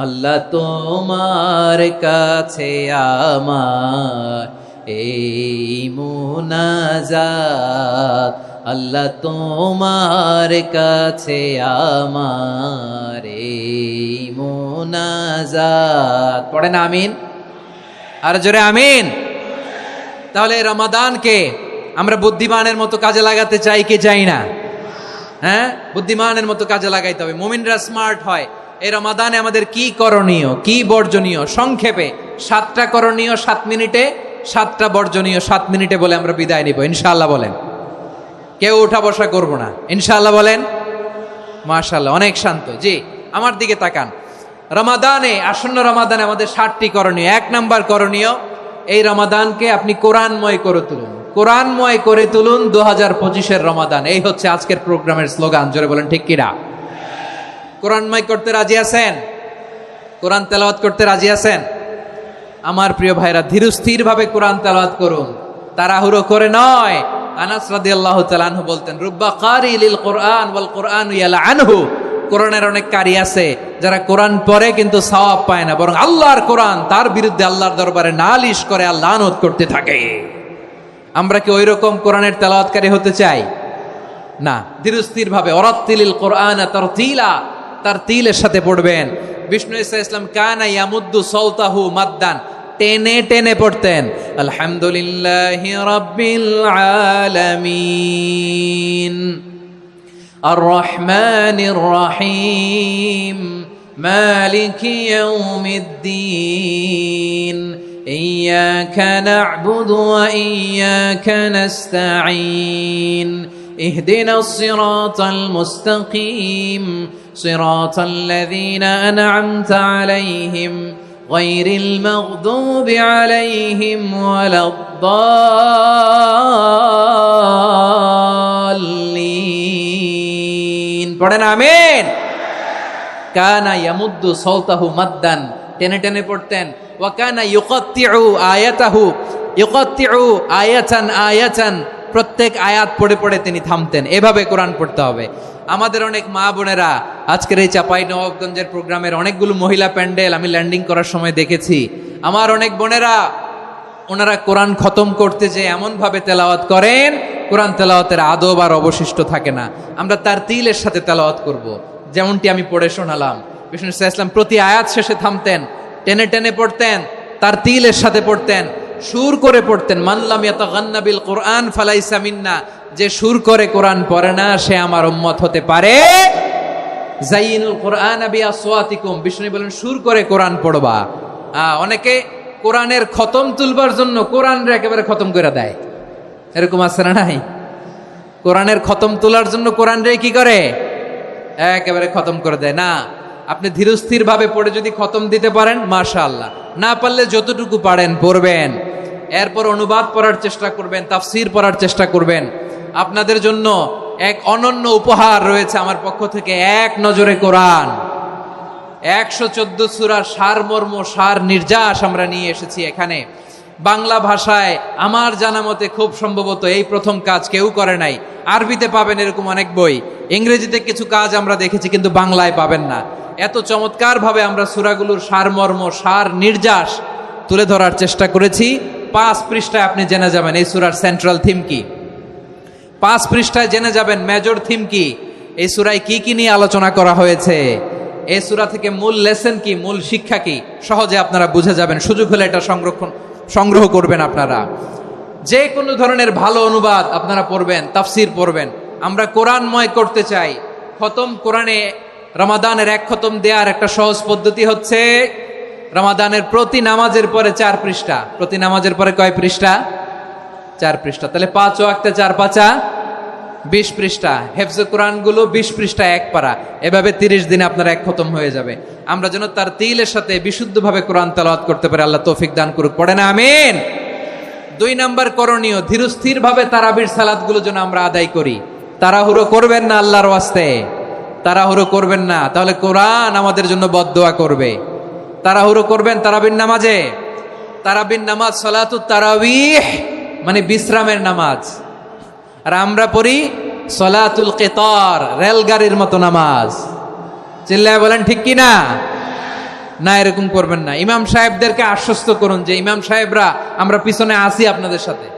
আল্লাহ তোমার কাছে আমার এই মুনাজাত, আল্লাহ তোমার কাছে আমার এই মুনাজাত। পড়েন আমিন, আর জোরে আমিন। তাহলে রমাদানকে আমরা বুদ্ধিমানের মতো কাজে লাগাতে চাই কি চাই না? হ্যাঁ, বুদ্ধিমানের মতো কাজে লাগাইতে হবে। মুমিনরা স্মার্ট হয়। এই রমাদানে আমাদের কি করণীয়, কি বর্জনীয়, সংক্ষেপে 7টা করণীয় 7 মিনিটে, 7টা বর্জনীয় 7 মিনিটে বলে আমরা বিদায় নিব ইনশাআল্লাহ। বলেন, কেউ উঠা বসা করব না ইনশাআল্লাহ। বলেন মাশাআল্লাহ, অনেক শান্ত। জি, আমার দিকে তাকান। রমাদানে, আসন্ন রমাদানে আমাদের 7টি করণীয়। 1 নাম্বার করণীয়, এই রমাদানকে আপনি কোরআনময় করে তুলুন। কোরআনময় করে তুলুন 2025-এর রমাদান। এই হচ্ছে আজকের প্রোগ্রামের স্লোগান। জোরে বলেন ঠিক কিনা? কোরআনময় করতে রাজি আছেন? কোরআন তেলাওয়াত করতে রাজি আছেন? আমার প্রিয় ভাইরা, ধীরস্থির ভাবে কোরআন তেলাওয়াত করুন, তাড়াহুড়ো করে নয়। আনাস রাদিয়াল্লাহু তাআলা আনহু বলতেন, রুব্বা কারি লিল কোরআন ওয়াল কোরআনু ইয়ালআনহু। কোরআনের অনেক কারি আছে যারা কোরআন পড়ে কিন্তু সওয়াব পায় না, বরং আল্লাহর কোরআন তার বিরুদ্ধে আল্লাহর দরবারে নালিশ করে আর লানত করতে থাকে। আমরা কি ওইরকম কোরআনের তেলাওয়াতকারী হতে চাই? না। ধীরস্থির ভাবে ওয়ারাত্তিলিল কোরআনা তারতিলা, তারতিলের সাথে পড়বেন। বিষ্ণু ঈসা ইসলাম কানা ইয়ামুদ্দু সাওতাহু মাদ্দান, টেনে টেনে পড়তেন। আলহামদুলিল্লাহি রাব্বিল আলামিন আর রহমানির রহিম মালিকি ইয়াউমিদ্দিন ইয়্যাকা না'বুদু ওয়া ইয়্যাকা নাস্তাঈন ইহদিনাস সিরাতাল মুস্তাকিম সিরাতাল লাযীনা আন'আমতা আলাইহিম গায়রিল মাগদুবি আলাইহিম ওয়ালাদ-দাল্লিন। পড়েন আমিন। কানা ইয়ামুদ্দু সাওতাহু মাদ্দান, টেনে টেনে পড়তেন। ওয়া কানা ইউকাত্তিউ আয়াতাহু, ইউকাত্তিউ আয়াতান আয়াতান, প্রত্যেক আয়াত পড়ে পড়ে তিনি থামতেন। এভাবে কোরআন পড়তে হবে। আমাদের অনেক মা বোনেরা আজকের এই চাঁপাইনবাবগঞ্জের প্রোগ্রামের অনেকগুলো মহিলা প্যান্ডেল আমি ল্যান্ডিং করার সময় দেখেছি। আমার অনেক বোনেরা, ওনারা কোরআন খতম করতে যে এমন ভাবে তেলাওয়াত করেন, কোরআন তেলাওয়াতের আদব আর অবশিষ্ট থাকে না। আমরা তারতিলের সাথে তেলাওয়াত করব, যেমনটি আমি পড়ে শোনালাম। বিষ্ণু ইসলাম প্রতি আয়াত শেষে থামতেন, টেনে টেনে পড়তেন, তারতিলের সাথে পড়তেন, সুর করে পড়তেন। মানলাম ইয়াতাগান্না বিল কোরআন ফালাইসা মিন্না, যে সুর করে কোরআন পড়ে না সে আমার উম্মত হতে পারে। যাইনুল কোরআন বিআসওয়াতিকুম, বিষ্ণু বলেন সুর করে কোরআন পড়বা। অনেকে কোরআনের খতম তুলবার জন্য কোরআনরে একেবারে খতম করে দেয়, এরকম আছে না নাই? কোরআনের খতম তোলার জন্য কোরআনরে কি করে? একেবারে খতম করে দেয়। না, আপনি ধীরস্থির ভাবে পড়ে যদি খতম দিতে পারেন মাশাআল্লাহ, না পারলে যতটুকু পারেন পড়বেন। এরপর অনুবাদ পড়ার চেষ্টা করবেন, তাফসীর পড়ার চেষ্টা করবেন। আপনাদের জন্য এক অনন্য উপহার রয়েছে আমার পক্ষ থেকে, এক নজরে কোরআন। 114 সূরার সারমর্ম, সার নির্যাস আমরা নিয়ে এসেছি এখানে বাংলা ভাষায়। আমার জানা মতে খুব সম্ভবত এই প্রথম কাজ কেউ করে নাই। আরবিতে পাবেন এরকম অনেক বই, ইংরেজিতে কিছু কাজ আমরা দেখেছি, কিন্তু বাংলায় পাবেন না। এত চমৎকার ভাবে আমরা সূরাগুলোর সারমর্ম, সার নির্যাস তুলে ধরার চেষ্টা করেছি। 5 পৃষ্ঠায় আপনি জেনে যাবেন এই সূরার সেন্ট্রাল থিম কি। 5 পৃষ্ঠায় জেনে যাবেন মেজর থিম কি, এই সূরায় কি কি নিয়ে আলোচনা করা হয়েছে, এই সূরা থেকে মূল লেসন কি, মূল শিক্ষা কি, সহজে আপনারা বুঝে যাবেন। সুযোগ হলে এটা সংগ্রহ করবেন। আপনারা যে কোনো ধরনের ভালো অনুবাদ আপনারা পড়বেন, তাফসীর পড়বেন। আমরা কোরআনময় করতে চাই। খতম কোরআনে রমাদানের 1 খতম দেওয়ার একটা সহজ পদ্ধতি হচ্ছে রমাদানের প্রতি নামাজের পরে 4 পৃষ্ঠা। প্রতি নামাজের পরে কয় পৃষ্ঠা? 4 পৃষ্ঠা। তাহলে 5 ওয়াক্তে 4 পাঁচা 20 পৃষ্ঠা। হেফজে কোরআন গুলো 20 পৃষ্ঠা 1 পারা। এভাবে 30 দিনে আপনার 1 খতম হয়ে যাবে। আমরা যেন তার তিলের সাথে বিশুদ্ধভাবে কোরআন তেলাওয়াত করতে পারি, আল্লাহ তৌফিক দান করুক। পড়ে না আমিন। 2 নাম্বার করণীয়, ধীরস্থির ভাবে তারাবির সালাত গুলো যেন আমরা আদায় করি। তাড়াহুড়ো করবেন না, আল্লাহর ওয়াস্তে তাড়াহুড়ো করবেন না, তাহলে কোরআন আমাদের জন্য বদদোয়া করবে। তাড়াহুড়ো করবেন তারাবির নামাজে। তারাবির নামাজ সালাতুত তারাবিহ মানে বিশ্রামের নামাজ, আর আমরা পড়ি সালাতুল কিতার, রেলগাড়ির মতো নামাজ। চিল্লায় বলেন ঠিক কি না? না, এরকম করবেন না। ইমাম সাহেবদেরকে আশ্বস্ত করুন যে ইমাম সাহেবরা আমরা পিছনে আসি আপনাদের সাথে,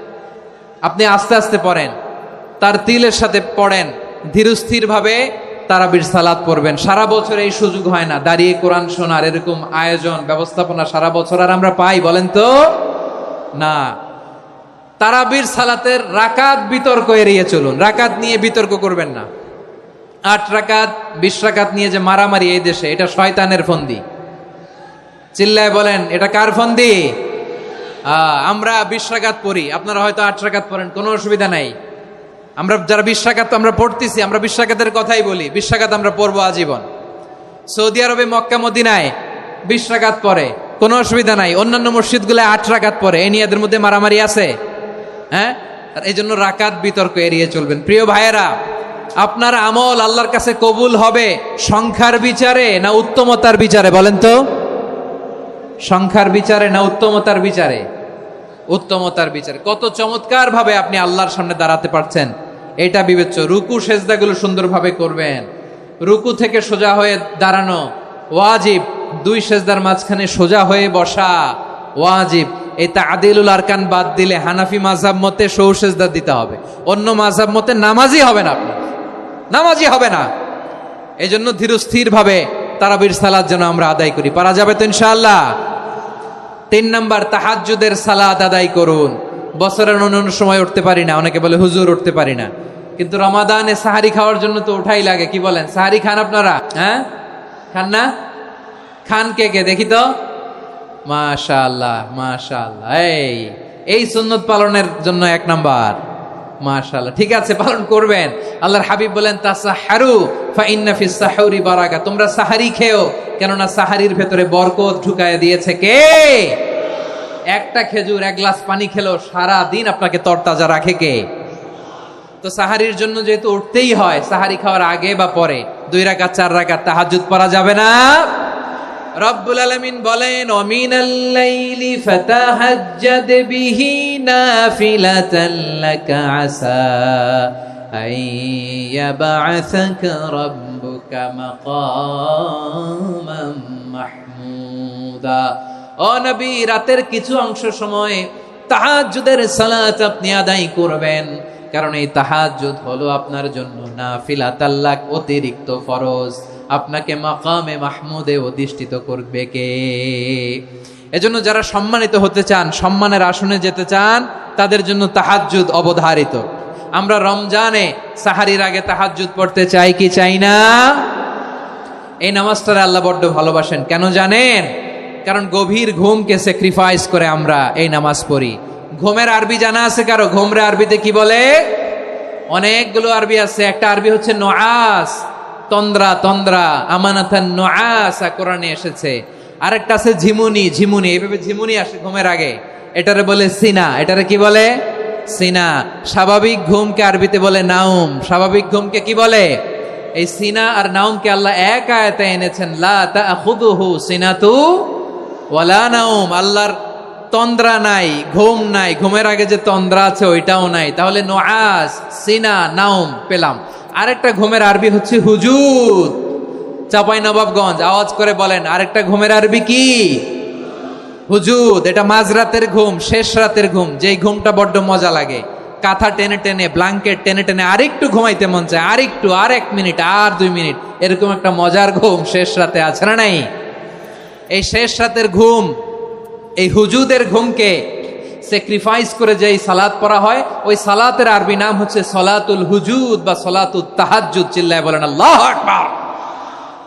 আপনি আস্তে আস্তে পড়েন, তার তিলের সাথে পড়েন, ধীরস্থির ভাবে তারাবির সালাত পড়বেন। সারা বছর এই সুযোগ হয় না, দাঁড়িয়ে কোরআন শোনার এরকম আয়োজন ব্যবস্থাপনা সারা বছর আর আমরা পাই বলেন তো না। তারাবির সালাতের রাকাত বিতর্ক এড়িয়ে চলুন, রাকাত নিয়ে বিতর্ক করবেন না। 8 রাকাত 20 রাকাত নিয়ে যে মারামারি এই দেশে, এটা শয়তানের ফন্দি। চিল্লায় বলেন এটা কার ফন্দি? আমরা 20 রাকাত পড়ি, আপনারা হয়তো 8 রাকাত পড়েন, কোনো অসুবিধা নাই। আমরা যারা 20 রাকাত আমরা পড়তেছি, আমরা 20 রাকাতের কথাই বলি, 20 রাকাত আমরা পড়বো আজীবন। সৌদি আরবে মক্কা মদিনায় 20 রাকাত পড়ে, কোনো অসুবিধা নাই। অন্যান্য মসজিদগুলো 8 রাকাত পড়ে, এই নিয়ে এদের মধ্যে মারামারি আছে? হ্যাঁ, এই জন্য রাকাত বিতর্ক এড়িয়ে চলবেন। প্রিয় ভাইয়েরা, আপনার আমল আল্লাহর কাছে কবুল হবে সংখ্যার বিচারে না উত্তমতার বিচারে বলেন তো? সংখ্যার বিচারে না উত্তমতার বিচারে? উত্তমতার বিচারে। কত চমৎকার ভাবে আপনি আল্লাহর সামনে দাঁড়াতে পারছেন এটা বিবেচ্য। রুকু সেজদাগুলো সুন্দরভাবে করবেন, রুকু থেকে সোজা হয়ে দাঁড়ানো ওয়াজিব, 2 সেজদার মাঝখানে সোজা হয়ে বসা ওয়াজিব। এই তা'দিলুল আরকান বাদ দিলে হানাফি মাযহাব মতে সৌ সেজদা দিতে হবে, অন্য মাযহাব মতে নামাজই হবে না, আপনি নামাজই হবে না। এই জন্য ধীরস্থির ভাবে তারাবির সালাত যেন আমরা আদায় করি। পারা যাবে তো ইনশাআল্লাহ? 3 নাম্বার, তাহাজ্জুদের সালাত আদায় করুন। বছরের অন্য সময় উঠতে পারি না, অনেকে বলে হুজুর উঠতে পারি না, কিন্তু রমাদানে সাহারি খাওয়ার জন্য তো ওঠাই লাগে। কি বলেন, সাহারি খান আপনারা? হ্যাঁ, খান না? খান কে কে দেখি তো? মাশাআল্লাহ মাশাআল্লাহ, এই সুন্নত পালনের জন্য 1 নাম্বার। মাশাআল্লাহ, ঠিক আছে, পালন করবেন। আল্লাহর হাবিব বলেন তাসাহহারু ফা ইন্না ফিস সাহুরি বারাকা, তোমরা সাহারি খেও, কেননা সাহারির ভেতরে বরকত ঢুকায় দিয়েছে কে? একটা খেজুর 1 গ্লাস পানি খেলেও সারা দিন আপনাকে তরতাজা রাখে কে? তো সাহারির জন্য যেহেতু উঠতেই হয়, সাহারি খাওয়ার আগে বা পরে 2 রাকাত 4 রাকাত তাহাজ্জুদ পড়া যাবে না? রব্বুল আলামিন বলেন ওয়ামিনাল লাইলি ফাতাহাজ্জাদ বিহি নাফিলাতান লাকা আসা আইয়াবআসাকা রাব্বুকা মাকামান মাহমুদা। ও নবী, রাতের কিছু অংশ সময় তাহাজ্জুদের সালাত আপনি আদায় করবেন, কারণ এই তাহাজ্জুদ হলো আপনার জন্য নাফিলাতাল লাক, অতিরিক্ত ফরজ। আপনাকে মাকামে মাহমুদে অধিষ্ঠিত করবে কে? এজন্য যারা সম্মানিত হতে চান, সম্মানের আসনে যেতে চান, তাদের জন্য তাহাজ্জুদ অবধারিত। আমরা রমজানে সাহারির আগে তাহাজ্জুদ পড়তে চাই কি চাই না? এই নামাজটারে আল্লাহ বড্ড ভালোবাসেন, কেন জানেন? কারণ গভীর ঘুমকে স্যাক্রিফাইস করে আমরা এই নামাজ পড়ি। ঘুমের আরবি জানা আছে কারো? ঘুমরে আরবিতে কি বলে? অনেকগুলো আরবি আছে। একটা আরবি হচ্ছে নুআস, তন্দ্রা, তন্দ্রা, আমানাতান নুআসা কোরআনে এসেছে। আরেকটা আছে ঝিমুনি, ঝিমুনি, এইভাবে ঝিমুনি আসে ঘুমের আগে, এটারে বলে সিনা। এটারে কি বলে? সিনা। স্বাভাবিক ঘুমকে আরবিতে বলে নাউম। স্বাভাবিক ঘুমকে কি বলে? এই সিনা আর নাউমকে আল্লাহ এক আয়াতে এনেছেন, লা তাখুযুহু সিনাতু ওয়ালা নাউম। আল্লাহর তন্দ্রা নাই, ঘুম নাই, ঘুমের আগে যে তন্দ্রা আছে ওইটাও নাই। তাহলে নুআস, সিনা, নাউম পেলাম। আরেকটা ঘুমের আরবি হচ্ছে হুজুদ। চাঁপাইনবাবগঞ্জ আওয়াজ করে বলেন, আরেকটা ঘুমের আরবি কি? হুজুদ। এটা মাঝরাতের ঘুম, শেষ রাতের ঘুম, যেই ঘুমটা বড্ড মজা লাগে। কাঁথা টেনে টেনে, ব্ল্যাঙ্কেট টেনে টেনে আরেকটু ঘুমাইতে মন চায়, আরেকটু, আর 1 মিনিট, আর 2 মিনিট, এরকম একটা মজার ঘুম শেষ রাতে আছে না নাই? এই শেষ রাতের ঘুম, এই হুজুদের ঘুমকে স্যাক্রিফাইস করে যেই সালাত পড়া হয়, ওই সালাতের আরবি নাম হচ্ছে সলাতুল হুজুদ বা সলাতুত তাহাজ্জুদ। চিল্লায় বলেন আল্লাহু আকবার।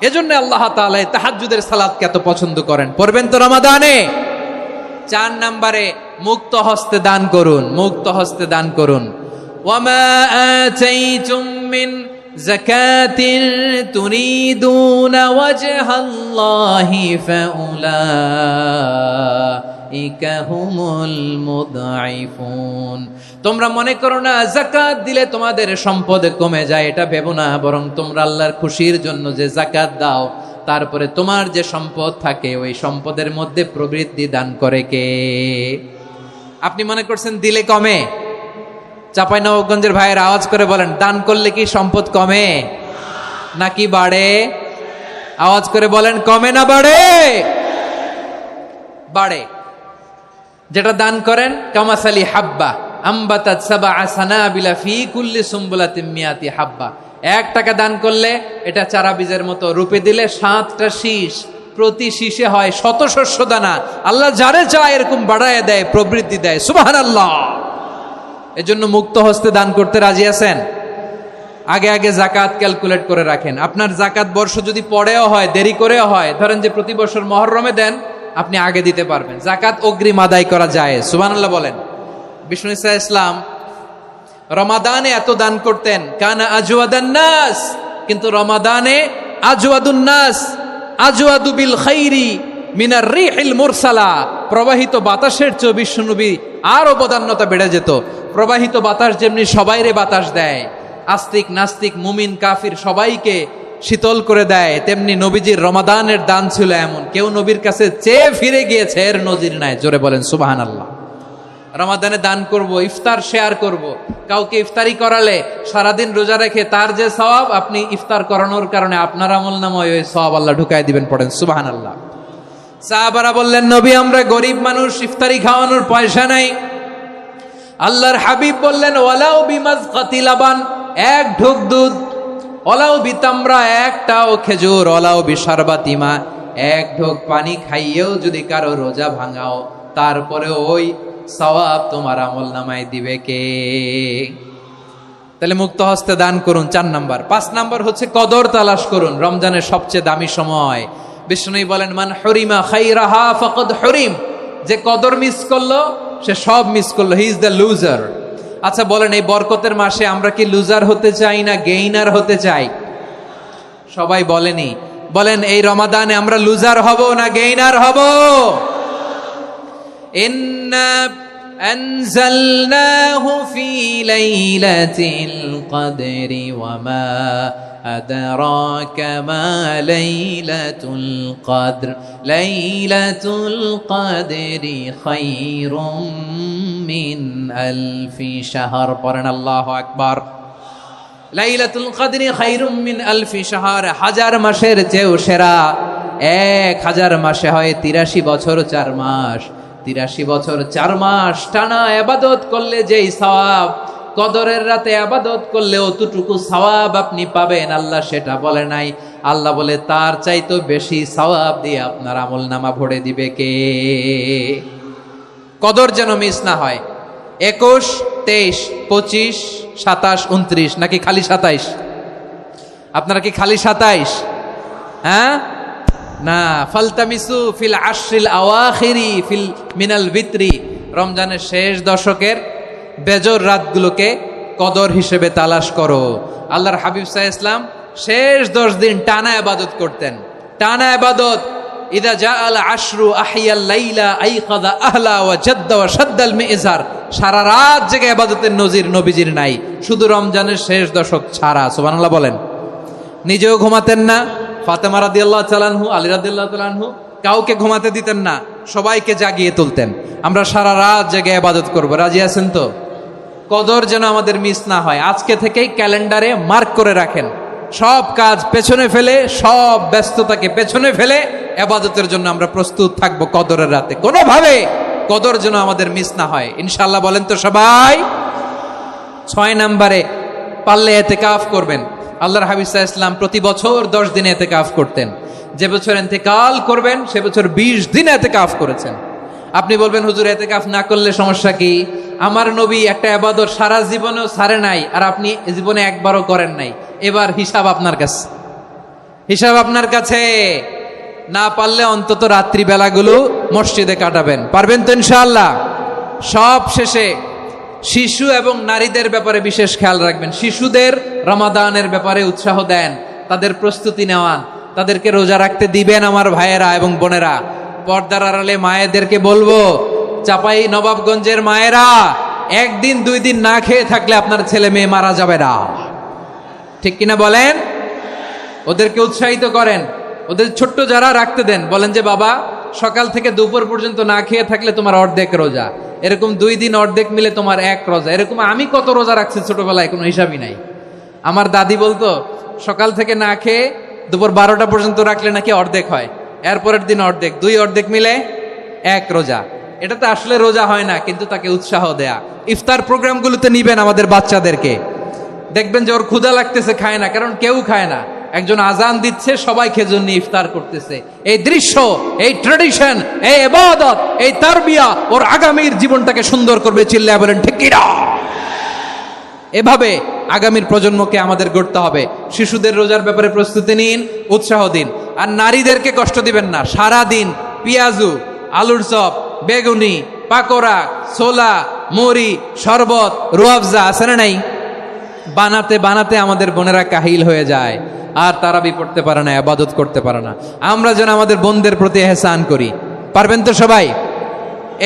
এজন্য আল্লাহ তাআলা তাহাজ্জুদের সালাতকে এত পছন্দ করেন। পড়বেন তো রমাদানে। 4 নম্বরে মুক্ত হস্তে দান করুন, মুক্ত হস্তে দান করুন। ওয়ামা আতাইতুম মিন যাকাতিন তুরিদুনা ওয়াজহাল্লাহি ফাউলাইকা হুমুল মুদঈফুন। তোমরা মনে করো না যাকাত দিলে তোমাদের সম্পদ কমে যায়, এটা ভেবো না, বরং তোমরা আল্লাহর খুশির জন্য যে যাকাত দাও, তারপরে তোমার যে সম্পদ থাকে ওই সম্পদের মধ্যে প্রবৃদ্ধি দান করে কে? আপনি মনে করছেন দিলে কমে? চাঁপাইনবাবগঞ্জের ভাইয়ের আওয়াজ করে বলেন, দান করলে কি সম্পদ কমে নাকি বাড়ে? আওয়াজ করে বলেন, কমে না বাড়ে? বাড়ে। যেটা দান করেন, কামাসালি হাব্বা আম্বাতাত সাবআ সানাবিলা ফি কুল্লি সুমবুলাতিন মিয়াতি হাব্বা, 1 টাকা দান করলে এটা চারা বীজের মতো, রূপে দিলে 7টা শীষ, প্রতি শীষে হয় 100 শস্য দানা। আল্লাহ যারে চায় এরকম বাড়ায় দেয়, প্রবৃদ্ধি দেয়। সুবহানাল্লাহ। এজন্য মুক্ত হস্তে দান করতে রাজি আছেন? আগে আগে জাকাত ক্যালকুলেট করে রাখেন। আপনার জাকাত বর্ষ যদি পরেও হয়, দেরি করেও হয়, ধরেন যে প্রতি বছর মুহররমে দেন, আপনি আগে দিতে পারবেন। জাকাত অগ্রিম আদায় করা যায়। সুবহানাল্লাহ বলেন। বিষ্ণু ঈসা ইসলাম রমাদানে এত দান করতেন, কানা আজওয়াদান নাস, কিন্তু রমাদানে আজওয়াদুন নাস আজওয়াদু বিল খাইরি মিনার রিহিল মুরসালা, প্রবাহিত বাতাসের চেয়ে বিশ্বনবী আর অবদান্যতা বেড়ে যেত। প্রবাহিত বাতাস যেমনি সবাইরে বাতাস দেয়, আস্তিক নাস্তিক মুমিন কাফির সবাইকে শীতল করে দেয়, তেমনি নবীজির রমাদানের দান ছিল এমন, কেউ নবীর কাছে চেয়ে ফিরে গিয়েছে এর নজির নাই। জোরে বলেন সুবহানাল্লাহ। রমাদানে দান করব, ইফতার শেয়ার করব। কাউকে ইফতারি করালে সারাদিন রোজা রেখে তার যে সওয়াব, আপনি ইফতার করানোর কারণে আপনার আমলনামায় ওই সওয়াব আল্লাহ ঢুকায় দিবেন। পড়েন সুবহানাল্লাহ। সাহাবারা বললেন, নবী আমরা গরিব মানুষ, ইফতারি খাওয়ানোর পয়সা নাই। আল্লাহর হাবিব বললেন, ওয়ালাউ বিমাজকাতি লাবান, 1 ঢোক দুধ, ওয়ালাউ বিতামরা, 1টাও খেজুর, ওয়ালাউ বিশারবাতিমা, 1 ঢোক পানি খাইয়েও যদি কারো রোজা ভাঙাও, তারপরে ওই সওয়াব তোমার আমলনামায় দিবে কে? তাহলে মুক্ত হস্তে দান করুন, 4 নাম্বার। 5 নাম্বার হচ্ছে কদর তালাশ করুন। রমজানের সবচেয়ে দামি সময়। বিষ্ণু বলেন, মান হুরিমা খাইরাহা ফাকাদ হুরিম, যে কদর মিস করলো সে সব মিস করলো, হি ইজ দ্য লুজার। আচ্ছা বলেন, এই বরকতের মাসে আমরা কি লুজার হতে চাই না গেইনার হতে চাই? সবাই বলেনি, বলেন এই রমাদানে আমরা লুজার হব না গেইনার হব? ইন্না আনজালনাহু ফি লাইলাতিল কদরি ওয়া মা আদরাকা মা লাইলাতুল কদর লাইলাতুল কদরি খায়রুম মিন আলফি শাহর। পড়েন আল্লাহু আকবার। লাইলাতুল কদরি খায়রুম মিন আলফি শাহর, 1000 মাসের চেয়েও সেরা। 1000 মাসে হয় 83 বছর 4 মাস। 83 বছর 4 মাস টানা ইবাদত করলে যেই সওয়াব, কদরের রাতে ইবাদত করলে অতটুকু সওয়াব আপনি পাবেন, আল্লাহ সেটা বলে নাই। আল্লাহ বলে তার চাইতে বেশি সওয়াব দিয়ে আপনার আমলনামা ভরে দিবে কে? কদর যেন মিস না হয়। 21, 23, 25, 27, 29 নাকি খালি 27? আপনারা কি খালি 27? হ্যাঁ না, ফালতামিসু ফিল আশরিল আওয়াখিরি ফিল মিনাল ভিতরি, রমজানের শেষ দশকের বেজর রাতগুলোকে কদর হিসেবে তালাশ করো। আল্লাহর হাবিব সাল্লাল্লাহু আলাইহি ওয়াসাল্লাম শেষ 10 দিন টানা ইবাদত করতেন, টানা ইবাদত। ইদা জাআল আশরু আহিয়াল লাইলা আইকাযা আহলা ওয়া জাদ্দা ওয়া শাদ্দাল মিজার, সারা রাত জেগে ইবাদতের নজির নবীজির নাই, শুধু রমজানের শেষ দশক ছাড়া। সুবহানাল্লাহ বলেন। নিজেও ঘুমাতেন না, ফাতেমা রাদিয়াল্লাহু তাআলা আনহু, আলী রাদিয়াল্লাহু তাআলা আনহু কাউকে ঘুমাতে দিতেন না, সবাইকে জাগিয়ে তুলতেন। আমরা সারা রাত জেগে ইবাদত করব, রাজি আছেন তো? কদর যেন আমাদের মিস না হয়। আজকে থেকেই ক্যালেন্ডারে মার্ক করে রাখেন, সব কাজ পেছনে ফেলে, সব ব্যস্ততাকে পেছনে ফেলে ইবাদতের জন্য আমরা প্রস্তুত থাকবো কদরের রাতে। কোনোভাবে কদর যেন আমাদের মিস না হয়, ইনশাআল্লাহ। বলেন তো সবাই। 6 নম্বরে পারলে ইতিকাফ করবেন। আল্লাহর হাবিব সাল্লাল্লাহু আলাইহি ওয়াসাল্লাম প্রতি বছর 10 দিন ইতিকাফ করতেন। যে বছর ইন্তেকাল করবেন সে বছর 20 দিন ইতিকাফ করেছেন। আপনি বলবেন, হুজুর ইতিকাফ না করলে সমস্যা কি? আমার নবী একটা ইবাদত সারা জীবনেও ছাড়ে নাই, আর আপনি জীবনে একবারও করেন নাই। এবার হিসাব আপনার কাছে, হিসাব আপনার কাছে। না পারলে অন্তত রাত্রি বেলাগুলো মসজিদে কাটাবেন। পারবেন তো ইনশাআল্লাহ? সব শেষে শিশু এবং নারীদের ব্যাপারে বিশেষ খেয়াল রাখবেন। শিশুদের রমাদানের ব্যাপারে উৎসাহ দেন, তাদের প্রস্তুতি নেওয়ান, তাদেরকে রোজা রাখতে দিবেন। আমার ভাইয়েরা এবং বোনেরা, পর্দার আড়ালে মায়েদেরকে বলবো, চাপাই নবাবগঞ্জের মায়েরা, 1 দিন 2 দিন না খেয়ে থাকলে আপনার ছেলে মেয়ে মারা যাবে না, ঠিক কিনা বলেন? ওদেরকে উৎসাহিত করেন, ওদের ছোট্ট যারা রাখতে দেন, বলেন যে বাবা সকাল থেকে দুপুর পর্যন্ত না খেয়ে থাকলে তোমার অর্ধেক রোজা, এরকম 2 দিন অর্ধেক মিলে তোমার 1 রোজা। এরকম আমি কত রোজা রাখছি ছোটবেলায়, কোনো হিসাবই নাই। আমার দাদি বলতো সকাল থেকে না খেয়ে দুপুর 12টা পর্যন্ত রাখলে নাকি অর্ধেক হয়, এরপরের দিন অর্ধেক, 2 অর্ধেক মিলে 1 রোজা। এটা তো আসলে রোজা হয় না, কিন্তু তাকে উৎসাহ দেয়া। ইফতার প্রোগ্রামগুলোতে নিবেন আমাদের বাচ্চাদেরকে, দেখবেন যে ওর ক্ষুধা লাগতেছে, খায় না, কারণ কেউ খায় না। একজন আজান দিচ্ছে, সবাই খেজুর নিয়ে ইফতার করতেছে। এই দৃশ্য, এই ট্র্যাডিশন, এই ইবাদত, এই তারবিয়া ওর আগামীর জীবনটাকে সুন্দর করবে। চিল্লায় বলেন ঠিক কি না? এভাবে আগামীর প্রজন্মকে আমাদের গড়তে হবে। শিশুদের রোজার ব্যাপারে প্রস্তুতি নিন, উৎসাহ দিন। আর নারীদেরকে কষ্ট দিবেন না। সারা দিন পেঁয়াজু, আলুর চপ, বেগুনি, পাকোড়া, ছোলা, মুড়ি, শরবত, রুয়াবজা আছে না নাই, বানাতে বানাতে আমাদের বোনেরা কাহিল হয়ে যায়, আর তারাবি পড়তে পারে না, ইবাদত করতে পারে না। আমরা যেন আমাদের বোনদের প্রতি ইহসান করি। পারবেন তো সবাই?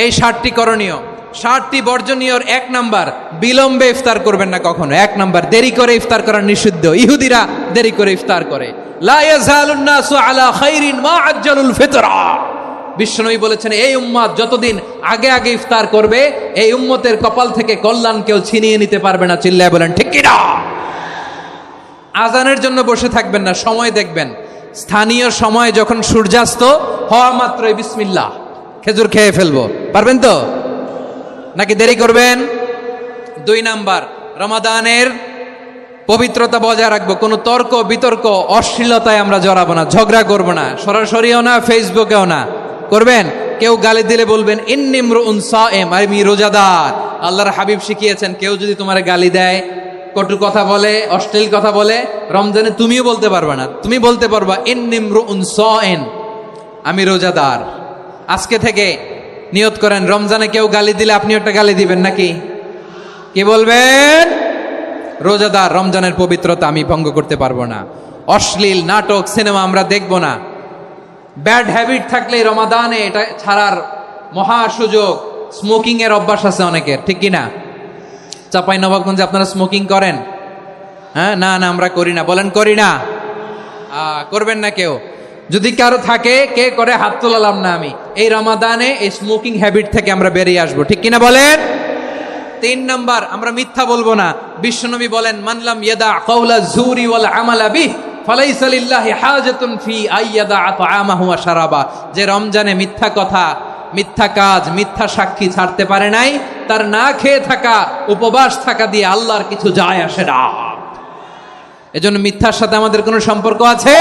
এই 60টি করণীয়, 60টি বর্জনীয়র 1 নাম্বার, বিলম্বে ইফতার করবেন না কখনো। 1 নাম্বার, দেরি করে ইফতার করা নিষিদ্ধ। ইহুদিরা দেরি করে ইফতার করে। লা ইয়াজালুন নাসু আলা খাইরিন মা আজ্জালুল ফিতরা। বিশ্বনবী বলেছেন, এই উম্মত যতদিন আগে আগে ইফতার করবে, এই উম্মতের কপাল থেকে কল্যাণ কেউ ছিনিয়ে নিতে পারবে না। চিল্লায় বলেন ঠিক কি না? আজানের জন্য বসে থাকবেন না, সময় দেখবেন। স্থানীয় সময় যখন সূর্যাস্ত হওয়া মাত্রই বিসমিল্লাহ, খেজুর খেয়ে ফেলবো। পারবেন তো নাকি দেরি করবেন? 2 নাম্বার, রমাদানের পবিত্রতা বজায় রাখবো। কোনো তর্ক বিতর্ক অশ্লীলতায় আমরা জড়াবো না, ঝগড়া করবো না, সরাসরিও না, ফেসবুকেও না। করবেন? কেউ গালি দিলে বলবেন ইন্নিমরুউন সায়েম, আমি রোজাদার। আল্লাহর হাবিব শিখিয়েছেন, কেউ যদি তোমার গালি দেয়, কটু কথা বলে, অশ্লীল কথা বলে, রমজানে তুমিও বলতে পারবে না। তুমি বলতে পারবা ইন্নিমরুউন সায়েম, আমি রোজাদার। আজকে থেকে নিয়ত করেন, রমজানে কেউ গালি দিলে আপনি একটা গালি দিবেন নাকি? কি বলবেন? রোজাদার, রমজানের পবিত্রতা আমি ভঙ্গ করতে পারবো না। অশ্লীল নাটক, সিনেমা আমরা দেখবো না। ব্যাড হ্যাবিট থাকলে রমাদানে এটা ছাড়ার মহা সুযোগ। স্মোকিং এর অভ্যাস আছে অনেকের, ঠিক কিনা? চাঁপাইনবাবগঞ্জে আপনারা স্মোকিং করেন? হ্যাঁ, না না আমরা করি না। বলেন করি না? করবেন না কেউ? যদি কারো থাকে, কে করে হাত তোলালাম না আমি। এই রমাদানে এই স্মোকিং হ্যাবিট থেকে আমরা বেরিয়ে আসবো, ঠিক কিনা বলেন? 3 নাম্বার, আমরা মিথ্যা বলবো না। বিশ্বনবী বলেন, মানলাম ইয়াদা কাওলা যুরি ওয়াল আমালা বিহি ফালাইসা লিল্লাহি হাজাতুন ফি আইয়াদা তাআমাহু ওয়া শারাবা। যে রমজানে মিথ্যা কথা, মিথ্যা কাজ, মিথ্যা সাক্ষী ছাড়তে পারে নাই, তার না খেয়ে থাকা, উপবাস থাকা দিয়ে আল্লাহর কিছু যায় আসে না। এজন্য মিথ্যার সাথে আমাদের কোনো সম্পর্ক আছে?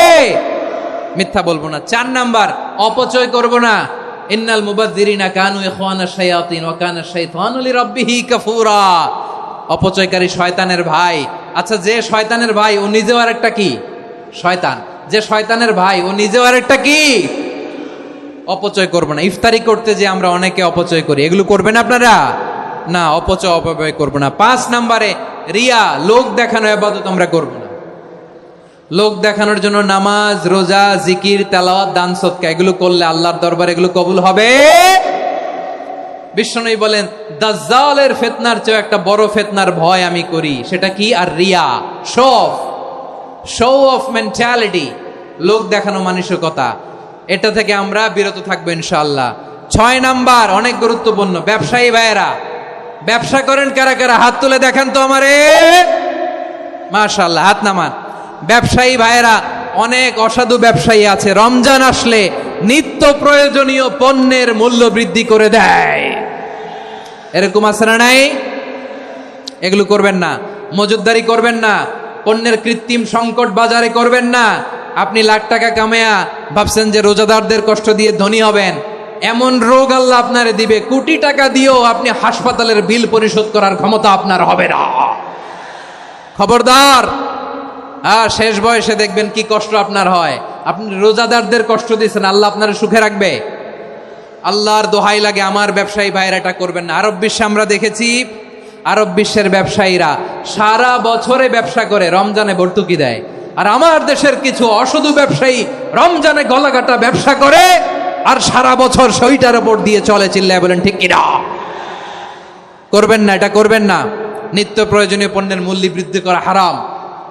মিথ্যা বলবো না। 4 নাম্বার, অপচয় করব না। ইন্নাল মুবাযযিরিনা কানু ইখওয়ানাশ শায়াতিন ওয়া কানা শাইতানু লিরাব্বিহি কাফুরা। অপচয়কারী শয়তানের ভাই। আচ্ছা, যে শয়তানের ভাই ও নিজেও আরেকটা কি? শয়তান। যে শয়তানের ভাই ও নিজেও আরেকটা কি? অপচয় করব না। ইফতারি করতে যে আমরা অনেকে অপচয় করি, এগুলো করবেন আপনারা না। অপব্যয় করব না। 5 নাম্বারে, রিয়া, লোক দেখানো ইবাদত আমরা করব না। লোক দেখানোর জন্য নামাজ, রোজা, জিকির, তেলাওয়াত, দান, সদকা এগুলো করলে আল্লাহর দরবারে এগুলো কবুল হবে। বিশ্বনবী বলেন, দাজ্জালের ফিতনার চেয়ে একটা বড় ফিতনার ভয় আমি করি, সেটা কি? আর রিয়া, শো অফ মেন্টালিটি, লোক দেখানো মানসিকতা। এটা থেকে আমরা বিরত থাকবো ইনশাআল্লাহ। 6 নাম্বার, অনেক গুরুত্বপূর্ণ, ব্যবসায়ী ভাইয়েরা, ব্যবসা করেন কারা কারা? হাত তুলে দেখান তো আমারে। মাশাআল্লাহ, হাত নামান। ব্যবসায়ী ভাইয়েরা, অনেক অসাধু ব্যবসায়ী আছে, রমজান আসলে নিত্য প্রয়োজনীয় পণ্যের মূল্য বৃদ্ধি করে দেয়। এরকম আছে না নাই? এগুলো করবেন না। মজুদদারি করবেন না। পণ্যের কৃত্রিম সংকট বাজারে করবেন না। আপনি লাখ টাকা কামায়া ভাবছেন যে রোজাদারদের কষ্ট দিয়ে ধনী হবেন, এমন রোগ আল্লাহ আপনারে দিবে, কোটি টাকা দিয়েও আপনি হাসপাতালের বিল পরিশোধ করার ক্ষমতা আপনার হবে না। খবরদার। শেষ বয়সে দেখবেন কি কষ্ট আপনার হয়। আপনি রোজাদারদের কষ্ট দিয়েছেন, আল্লাহ আপনার সুখে রাখবে? আল্লাহর দোহাই লাগে, আমার ব্যবসায়ী ভাইয়েরা এটা করবেন না। আরব বিশ্বে আমরা দেখেছি, আরব বিশ্বের ব্যবসায়ীরা সারা বছরে ব্যবসা করে, রমজানে ভর্তুকি দেয়। আর আমার দেশের কিছু অসাধু ব্যবসায়ী রমজানে গলাকাটা ব্যবসা করে আর সারা বছর সইটার উপর দিয়ে চলে। চিল্লায় বলেন ঠিক কিনা? করবেন না, এটা করবেন না। নিত্য প্রয়োজনীয় পণ্যের মূল্য বৃদ্ধি করা হারাম,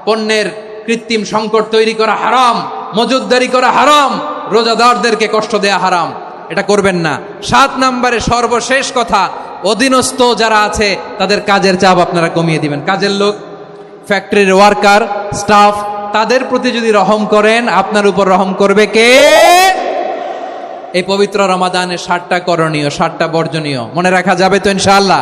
পণ্যের কৃত্রিম সংকট তৈরি করা হারাম, মজুদদারি করা হারাম, রোজাদারদেরকে কষ্ট দেয়া হারাম, এটা করবেন না। 7 নম্বরে সর্বশেষ কথা, অধীনস্থ যারা আছে তাদের কাজের চাপ আপনারা কমিয়ে দিবেন। কাজের লোক, ফ্যাক্টরির ওয়ার্কার, স্টাফ, তাদের প্রতি যদি রহম করেন, আপনার উপর রহম করবে কে? এই পবিত্র রমাদানের 7টা করণীয়, 7টা বর্জনীয় মনে রাখা যাবে তো ইনশাআল্লাহ?